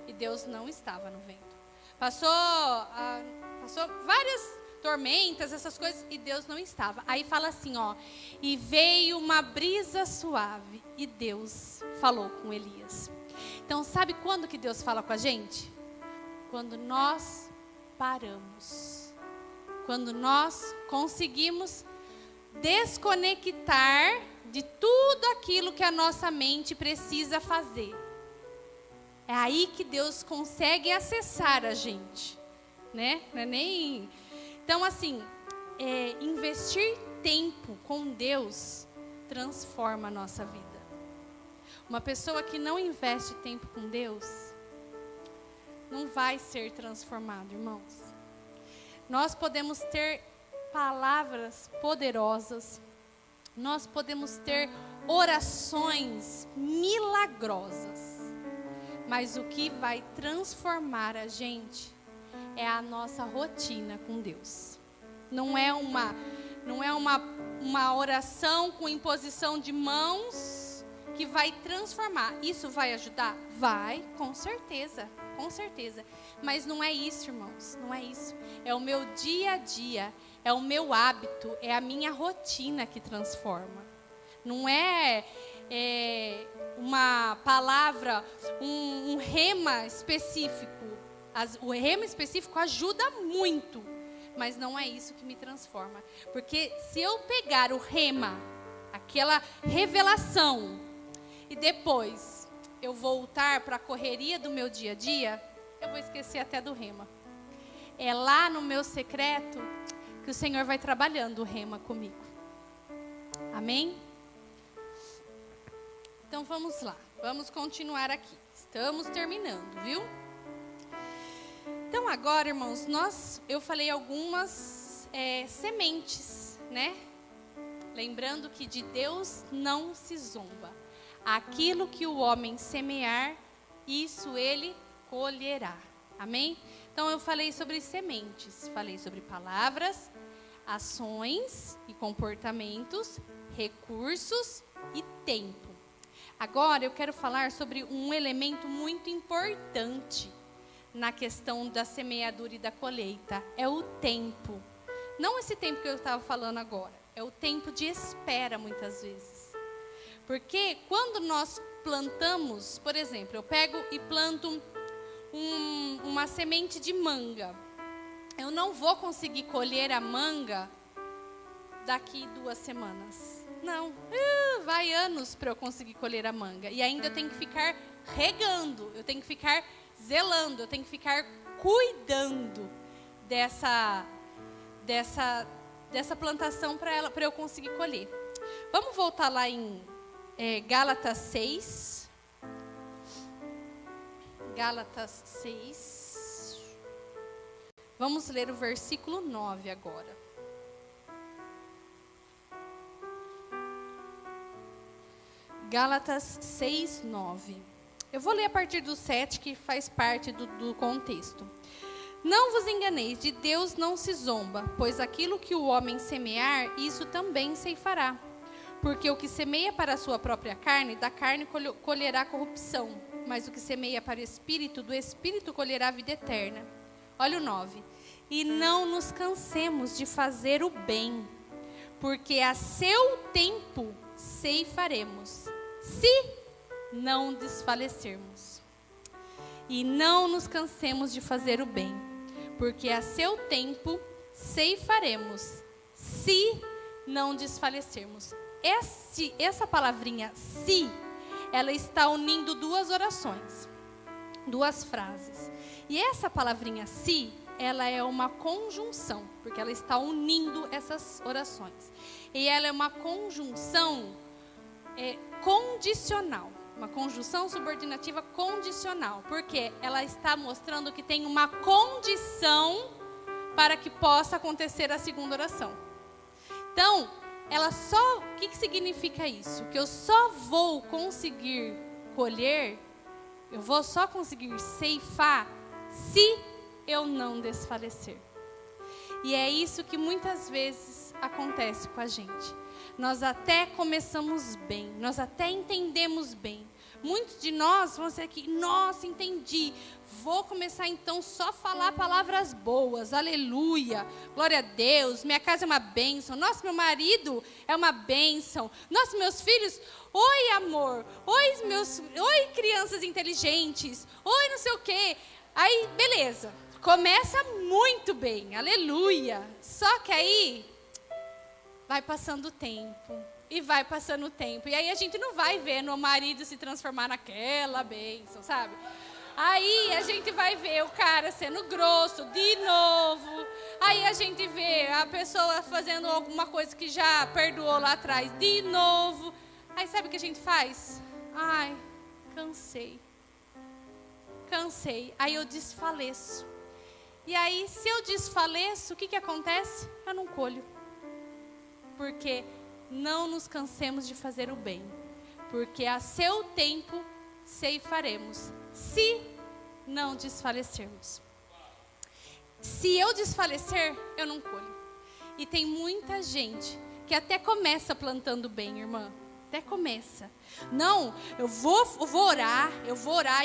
e Deus não estava no vento. Passou tormentas, essas coisas, e Deus não estava. Aí fala assim, ó, e veio uma brisa suave, e Deus falou com Elias. Então, sabe quando que Deus fala com a gente? Quando nós paramos. Quando nós conseguimos desconectar de tudo aquilo que a nossa mente precisa fazer. É aí que Deus consegue acessar a gente, né? Não é nem... Então, assim, investir tempo com Deus transforma a nossa vida. Uma pessoa que não investe tempo com Deus não vai ser transformada, irmãos. Nós podemos ter palavras poderosas, nós podemos ter orações milagrosas, mas o que vai transformar a gente é a nossa rotina com Deus. Não é uma oração com imposição de mãos que vai transformar. Isso vai ajudar? Vai, com certeza, com certeza. Mas não é isso, irmãos, não é isso. É o meu dia a dia, é o meu hábito, é a minha rotina que transforma. Não é uma palavra, um rema específico. O rema específico ajuda muito, mas não é isso que me transforma. Porque se eu pegar o rema, aquela revelação, e depois eu voltar para a correria do meu dia a dia, eu vou esquecer até do rema. É lá no meu secreto que o Senhor vai trabalhando o rema comigo. Amém? Então vamos lá, vamos continuar aqui. Estamos terminando, viu? Então agora, irmãos, eu falei algumas sementes, né? Lembrando que de Deus não se zomba. Aquilo que o homem semear, isso ele colherá. Amém? Então eu falei sobre sementes, falei sobre palavras, ações e comportamentos, recursos e tempo. Agora eu quero falar sobre um elemento muito importante na questão da semeadura e da colheita. É o tempo. Não esse tempo que eu estava falando agora. É o tempo de espera, muitas vezes. Porque quando nós plantamos, por exemplo, eu pego e planto uma semente de manga. Eu não vou conseguir colher a manga daqui 2 semanas. Não, vai anos para eu conseguir colher a manga. E ainda eu tenho que ficar regando, eu tenho que ficar zelando, eu tenho que ficar cuidando dessa plantação para eu conseguir colher. Vamos voltar lá em Gálatas 6. Gálatas 6. Vamos ler o versículo 9 agora. Gálatas 6, 9. Eu vou ler a partir do 7, que faz parte do contexto. Não vos enganeis, de Deus não se zomba, pois aquilo que o homem semear, isso também ceifará. Porque o que semeia para a sua própria carne, da carne colherá corrupção. Mas o que semeia para o Espírito, do Espírito colherá vida eterna. Olha o 9. E não nos cansemos de fazer o bem, porque a seu tempo ceifaremos, se não desfalecermos. E não nos cansemos de fazer o bem, porque a seu tempo ceifaremos, se não desfalecermos. Essa palavrinha se, ela está unindo 2 orações, 2 frases. E essa palavrinha se, ela é uma conjunção, porque ela está unindo essas orações. E ela é uma conjunção condicional, uma conjunção subordinativa condicional, porque ela está mostrando que tem uma condição para que possa acontecer a segunda oração. Então, o que significa isso? Que eu só vou conseguir colher, eu vou só conseguir ceifar se eu não desfalecer. E é isso que muitas vezes acontece com a gente. Nós até começamos bem, nós até entendemos bem, Muitos de nós vão ser aqui, nossa, entendi. Vou começar então só a falar palavras boas, aleluia, glória a Deus, minha casa é uma bênção, nossa, meu marido é uma bênção, nossa, meus filhos, oi amor, oi crianças inteligentes, oi não sei o quê. Aí, beleza, começa muito bem, aleluia, só que aí vai passando o tempo. E vai passando o tempo. E aí a gente não vai vendo o marido se transformar naquela bênção, sabe? Aí a gente vai ver o cara sendo grosso de novo. Aí a gente vê a pessoa fazendo alguma coisa que já perdoou lá atrás de novo. Aí sabe o que a gente faz? Ai, cansei. Cansei. Aí eu desfaleço. E aí, se eu desfaleço, o que acontece? Eu não colho. Porque não nos cansemos de fazer o bem, porque a seu tempo ceifaremos, se não desfalecermos. Se eu desfalecer, eu não colho. E tem muita gente que até começa plantando bem, irmã. Até começa. Não, eu vou orar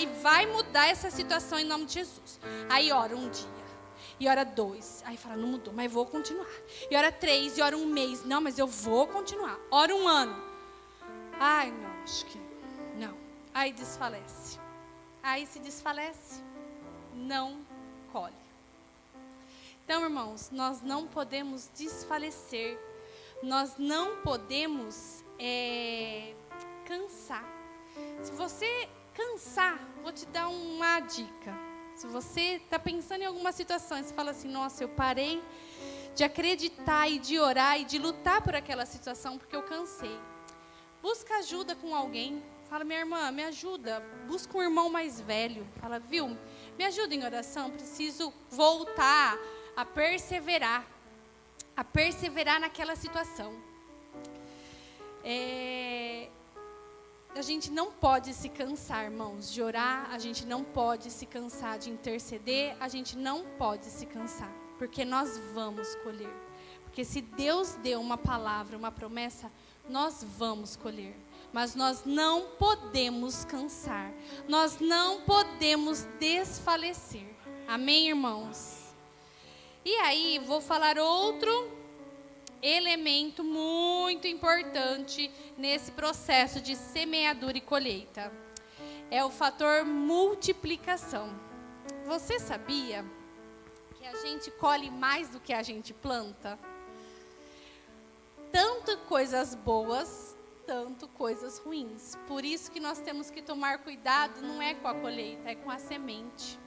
e vai mudar essa situação em nome de Jesus. Aí ora um dia. E ora 2, aí fala, não mudou, mas vou continuar. E ora 3, e ora 1 mês, não, mas eu vou continuar. Ora 1 ano, ai não, acho que não. Aí desfalece. Aí se desfalece, não colhe. Então, irmãos, nós não podemos desfalecer. Nós não podemos cansar. Se você cansar, vou te dar uma dica. Se você está pensando em alguma situação e você fala assim, nossa, eu parei de acreditar e de orar e de lutar por aquela situação porque eu cansei. Busca ajuda com alguém. Fala, minha irmã, me ajuda. Busca um irmão mais velho. Fala, viu, me ajuda em oração. Preciso voltar a perseverar naquela situação. A gente não pode se cansar, irmãos, de orar, a gente não pode se cansar de interceder, a gente não pode se cansar, porque nós vamos colher. Porque se Deus deu uma palavra, uma promessa, nós vamos colher. Mas nós não podemos cansar, nós não podemos desfalecer. Amém, irmãos? E aí, vou falar outro elemento muito importante nesse processo de semeadura e colheita. É o fator multiplicação. Você sabia que a gente colhe mais do que a gente planta? Tanto coisas boas, tanto coisas ruins. Por isso que nós temos que tomar cuidado, não é com a colheita, é com a semente.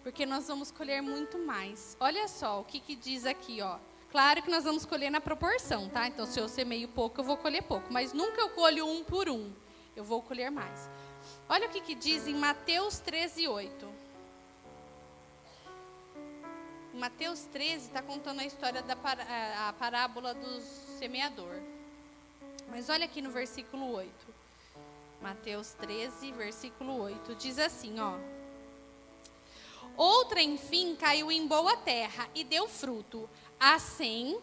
Porque nós vamos colher muito mais. Olha só o que diz aqui, ó. Claro que nós vamos colher na proporção, tá? Então, se eu semeio pouco, eu vou colher pouco. Mas nunca eu colho 1 por 1. Eu vou colher mais. Olha o que diz em Mateus 13:8. Mateus 13 está contando a história a parábola do semeador. Mas olha aqui no versículo 8. Mateus 13, versículo 8. Diz assim, ó. Outra, enfim, caiu em boa terra e deu fruto. A 100,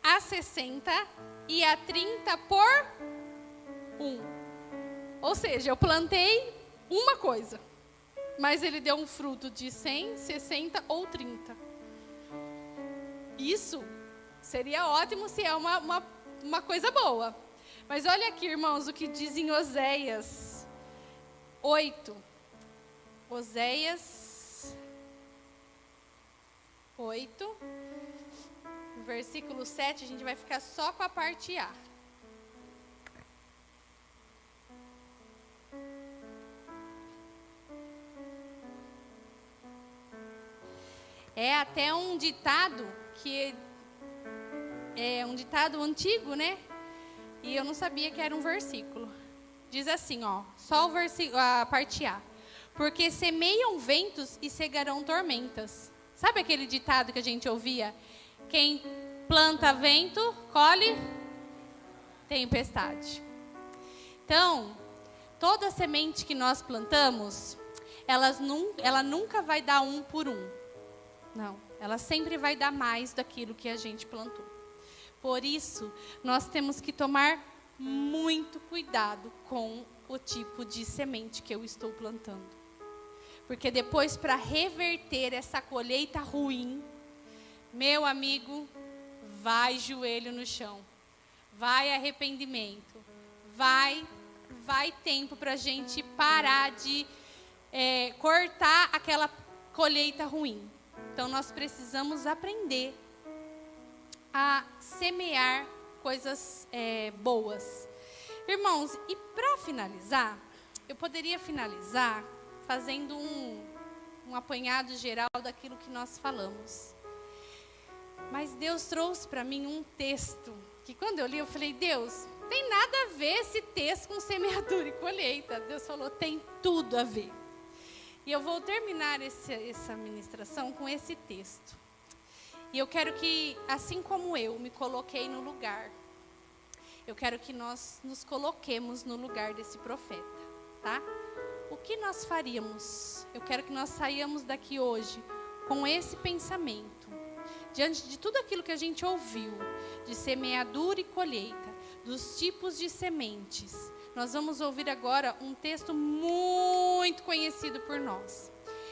a 60 e a 30 por 1. Ou seja, eu plantei uma coisa, mas ele deu um fruto de 100, 60 ou 30. Isso seria ótimo se é uma coisa boa. Mas olha aqui, irmãos, o que diz em Oséias 8. Oséias 8. Versículo 7, a gente vai ficar só com a parte A. É até um ditado que é um ditado antigo, né? E eu não sabia que era um versículo. Diz assim, ó, só o versículo, a parte A. Porque semeiam ventos e cegarão tormentas. Sabe aquele ditado que a gente ouvia? Quem planta vento, colhe tempestade. Então, toda semente que nós plantamos, ela nunca vai dar 1 por 1. Não, ela sempre vai dar mais daquilo que a gente plantou. Por isso, nós temos que tomar muito cuidado com o tipo de semente que eu estou plantando. Porque depois, para reverter essa colheita ruim, meu amigo, vai joelho no chão, vai arrependimento, vai tempo para a gente parar de cortar aquela colheita ruim. Então, nós precisamos aprender a semear coisas boas. Irmãos, e para finalizar, eu poderia finalizar fazendo um apanhado geral daquilo que nós falamos. Mas Deus trouxe para mim um texto, que quando eu li, eu falei, Deus, tem nada a ver esse texto com semeadura e colheita. Deus falou, tem tudo a ver. E eu vou terminar essa ministração com esse texto. E eu quero que, assim como eu me coloquei no lugar, eu quero que nós nos coloquemos no lugar desse profeta, tá? O que nós faríamos? Eu quero que nós saiamos daqui hoje com esse pensamento. Diante de tudo aquilo que a gente ouviu, de semeadura e colheita, dos tipos de sementes, nós vamos ouvir agora um texto muito conhecido por nós.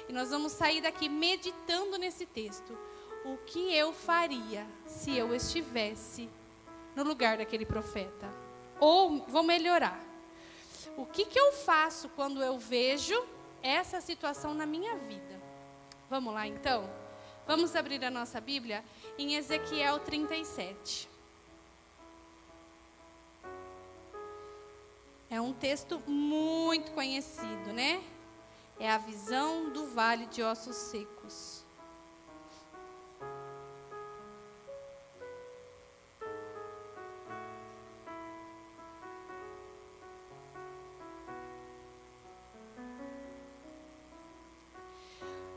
E nós vamos sair daqui meditando nesse texto. O que eu faria se eu estivesse no lugar daquele profeta? Ou, vou melhorar, o que eu faço quando eu vejo essa situação na minha vida? Vamos lá então? Vamos abrir a nossa Bíblia em Ezequiel 37. É um texto muito conhecido, né? É a visão do vale de ossos secos.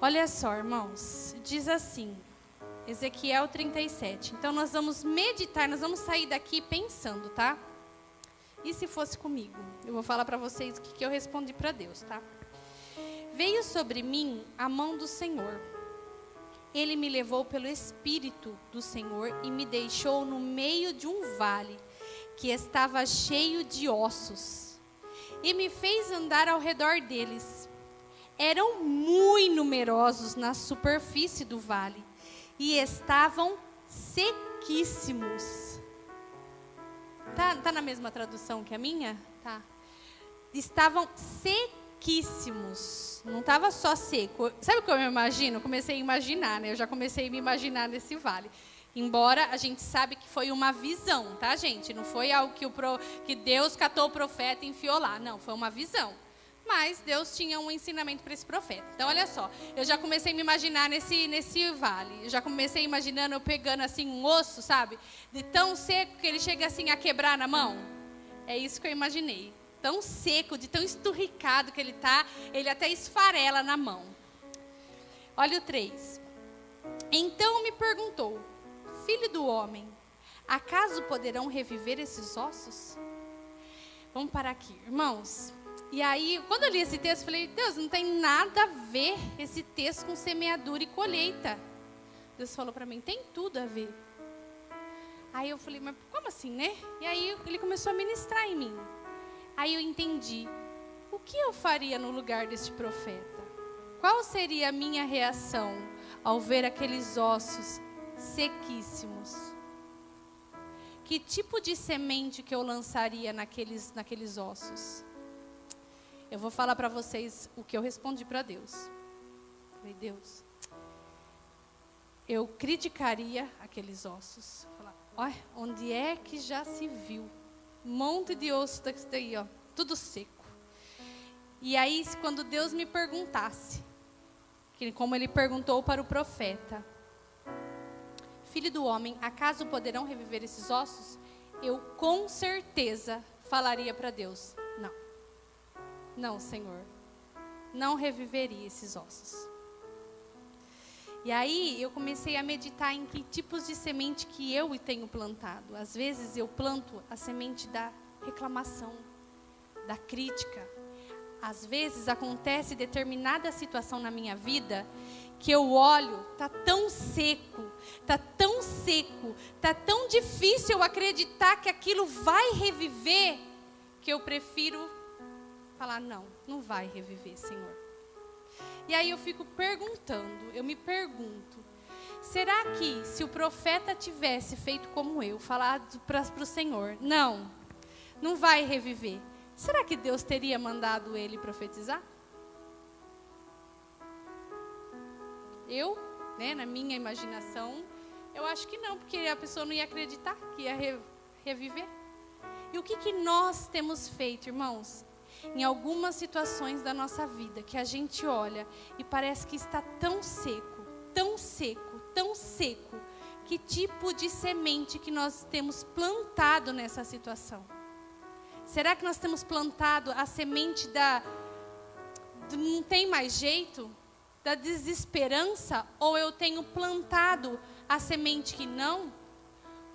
Olha só, irmãos, diz assim, Ezequiel 37. Então, nós vamos meditar, nós vamos sair daqui pensando, tá? E se fosse comigo? Eu vou falar para vocês o que eu respondi para Deus, tá? Veio sobre mim a mão do Senhor. Ele me levou pelo Espírito do Senhor e me deixou no meio de um vale que estava cheio de ossos. E me fez andar ao redor deles. Eram muito numerosos na superfície do vale e estavam sequíssimos. Tá na mesma tradução que a minha? Tá. Estavam sequíssimos. Não estava só seco. Sabe o que eu me imagino? Eu comecei a imaginar, né? Eu já comecei a me imaginar nesse vale. Embora a gente sabe que foi uma visão, tá, gente? Não foi algo que Deus catou o profeta e enfiou lá. Não, foi uma visão. Mas Deus tinha um ensinamento para esse profeta. Então, olha só, eu já comecei a me imaginar nesse vale. Eu já comecei imaginando eu pegando assim um osso, sabe? De tão seco que ele chega assim a quebrar na mão. É isso que eu imaginei. Tão seco, de tão esturricado que ele tá, ele até esfarela na mão. Olha o 3. Então me perguntou, filho do homem, acaso poderão reviver esses ossos? Vamos parar aqui, irmãos. E aí, quando eu li esse texto, eu falei, Deus, não tem nada a ver esse texto com semeadura e colheita. Deus falou para mim, tem tudo a ver. Aí eu falei, mas como assim, né? E aí ele começou a ministrar em mim. Aí eu entendi, o que eu faria no lugar deste profeta? Qual seria a minha reação ao ver aqueles ossos sequíssimos? Que tipo de semente que eu lançaria naqueles ossos? Eu vou falar para vocês o que eu respondi para Deus. Falei, Deus, eu criticaria aqueles ossos. Falar, olha, onde é que já se viu? Um monte de osso daí, ó, tudo seco. E aí, quando Deus me perguntasse, como ele perguntou para o profeta, filho do homem, acaso poderão reviver esses ossos? Eu com certeza falaria para Deus, não, Senhor, não reviveria esses ossos. E aí eu comecei a meditar em que tipos de semente que eu tenho plantado. Às vezes eu planto a semente da reclamação, da crítica. Às vezes acontece determinada situação na minha vida que eu olho, tá tão seco, tá tão difícil eu acreditar que aquilo vai reviver, que eu prefiro falar, não vai reviver, Senhor. E aí eu fico perguntando, eu me pergunto, será que se o profeta tivesse feito como eu, falado para o Senhor, não vai reviver, será que Deus teria mandado ele profetizar? Eu, na minha imaginação, eu acho que não, porque a pessoa não ia acreditar que ia reviver. E o que nós temos feito, irmãos? Em algumas situações da nossa vida, que a gente olha e parece que está tão seco, tão seco, tão seco. Que tipo de semente que nós temos plantado nessa situação? Será que nós temos plantado a semente do não tem mais jeito? Da desesperança? Ou eu tenho plantado a semente que não?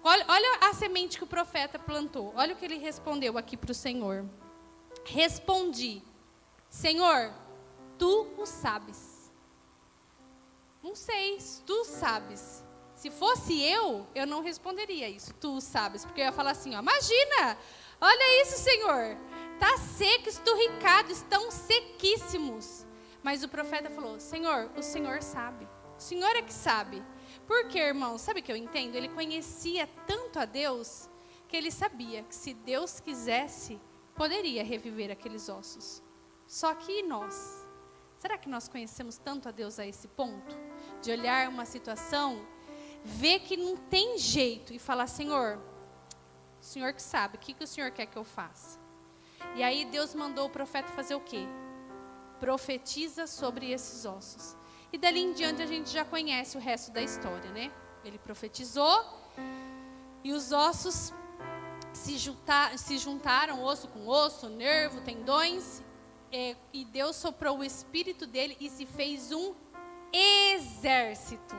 Olha a semente que o profeta plantou. Olha o que ele respondeu aqui para o Senhor. Respondi, Senhor, tu o sabes. Não sei, tu sabes. Se fosse eu não responderia isso. Tu o sabes, porque eu ia falar assim, imagina, olha isso, Senhor. Está seco, esturricado, estão sequíssimos. Mas o profeta falou, Senhor, o Senhor sabe. O Senhor é que sabe. Porque, irmão, sabe o que eu entendo? Ele conhecia tanto a Deus, que ele sabia que se Deus quisesse, poderia reviver aqueles ossos. Só que nós? Será que nós conhecemos tanto a Deus a esse ponto? De olhar uma situação, ver que não tem jeito e falar, Senhor, o Senhor que sabe, o que o Senhor quer que eu faça? E aí Deus mandou o profeta fazer o quê? Profetiza sobre esses ossos. E dali em diante a gente já conhece o resto da história, né? Ele profetizou e os ossos se juntaram, osso com osso, nervo, tendões, e Deus soprou o espírito dele e se fez um exército.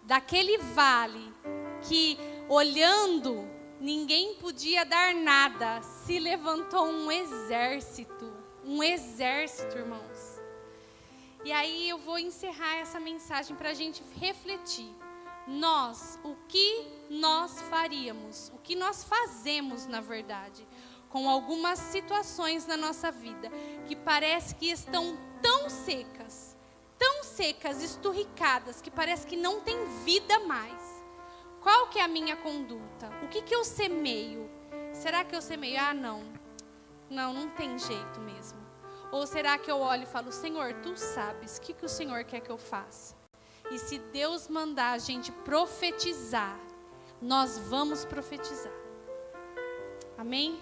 Daquele vale que, olhando, ninguém podia dar nada, se levantou um exército, irmãos. E aí eu vou encerrar essa mensagem para a gente refletir. O que nós faríamos, o que nós fazemos, na verdade, com algumas situações na nossa vida, que parece que estão tão secas, esturricadas, que parece que não tem vida mais. Qual que é a minha conduta? O que eu semeio? Será que eu semeio? Não tem jeito mesmo. Ou será que eu olho e falo, Senhor, tu sabes, o que o Senhor quer que eu faça? E se Deus mandar a gente profetizar, nós vamos profetizar. Amém?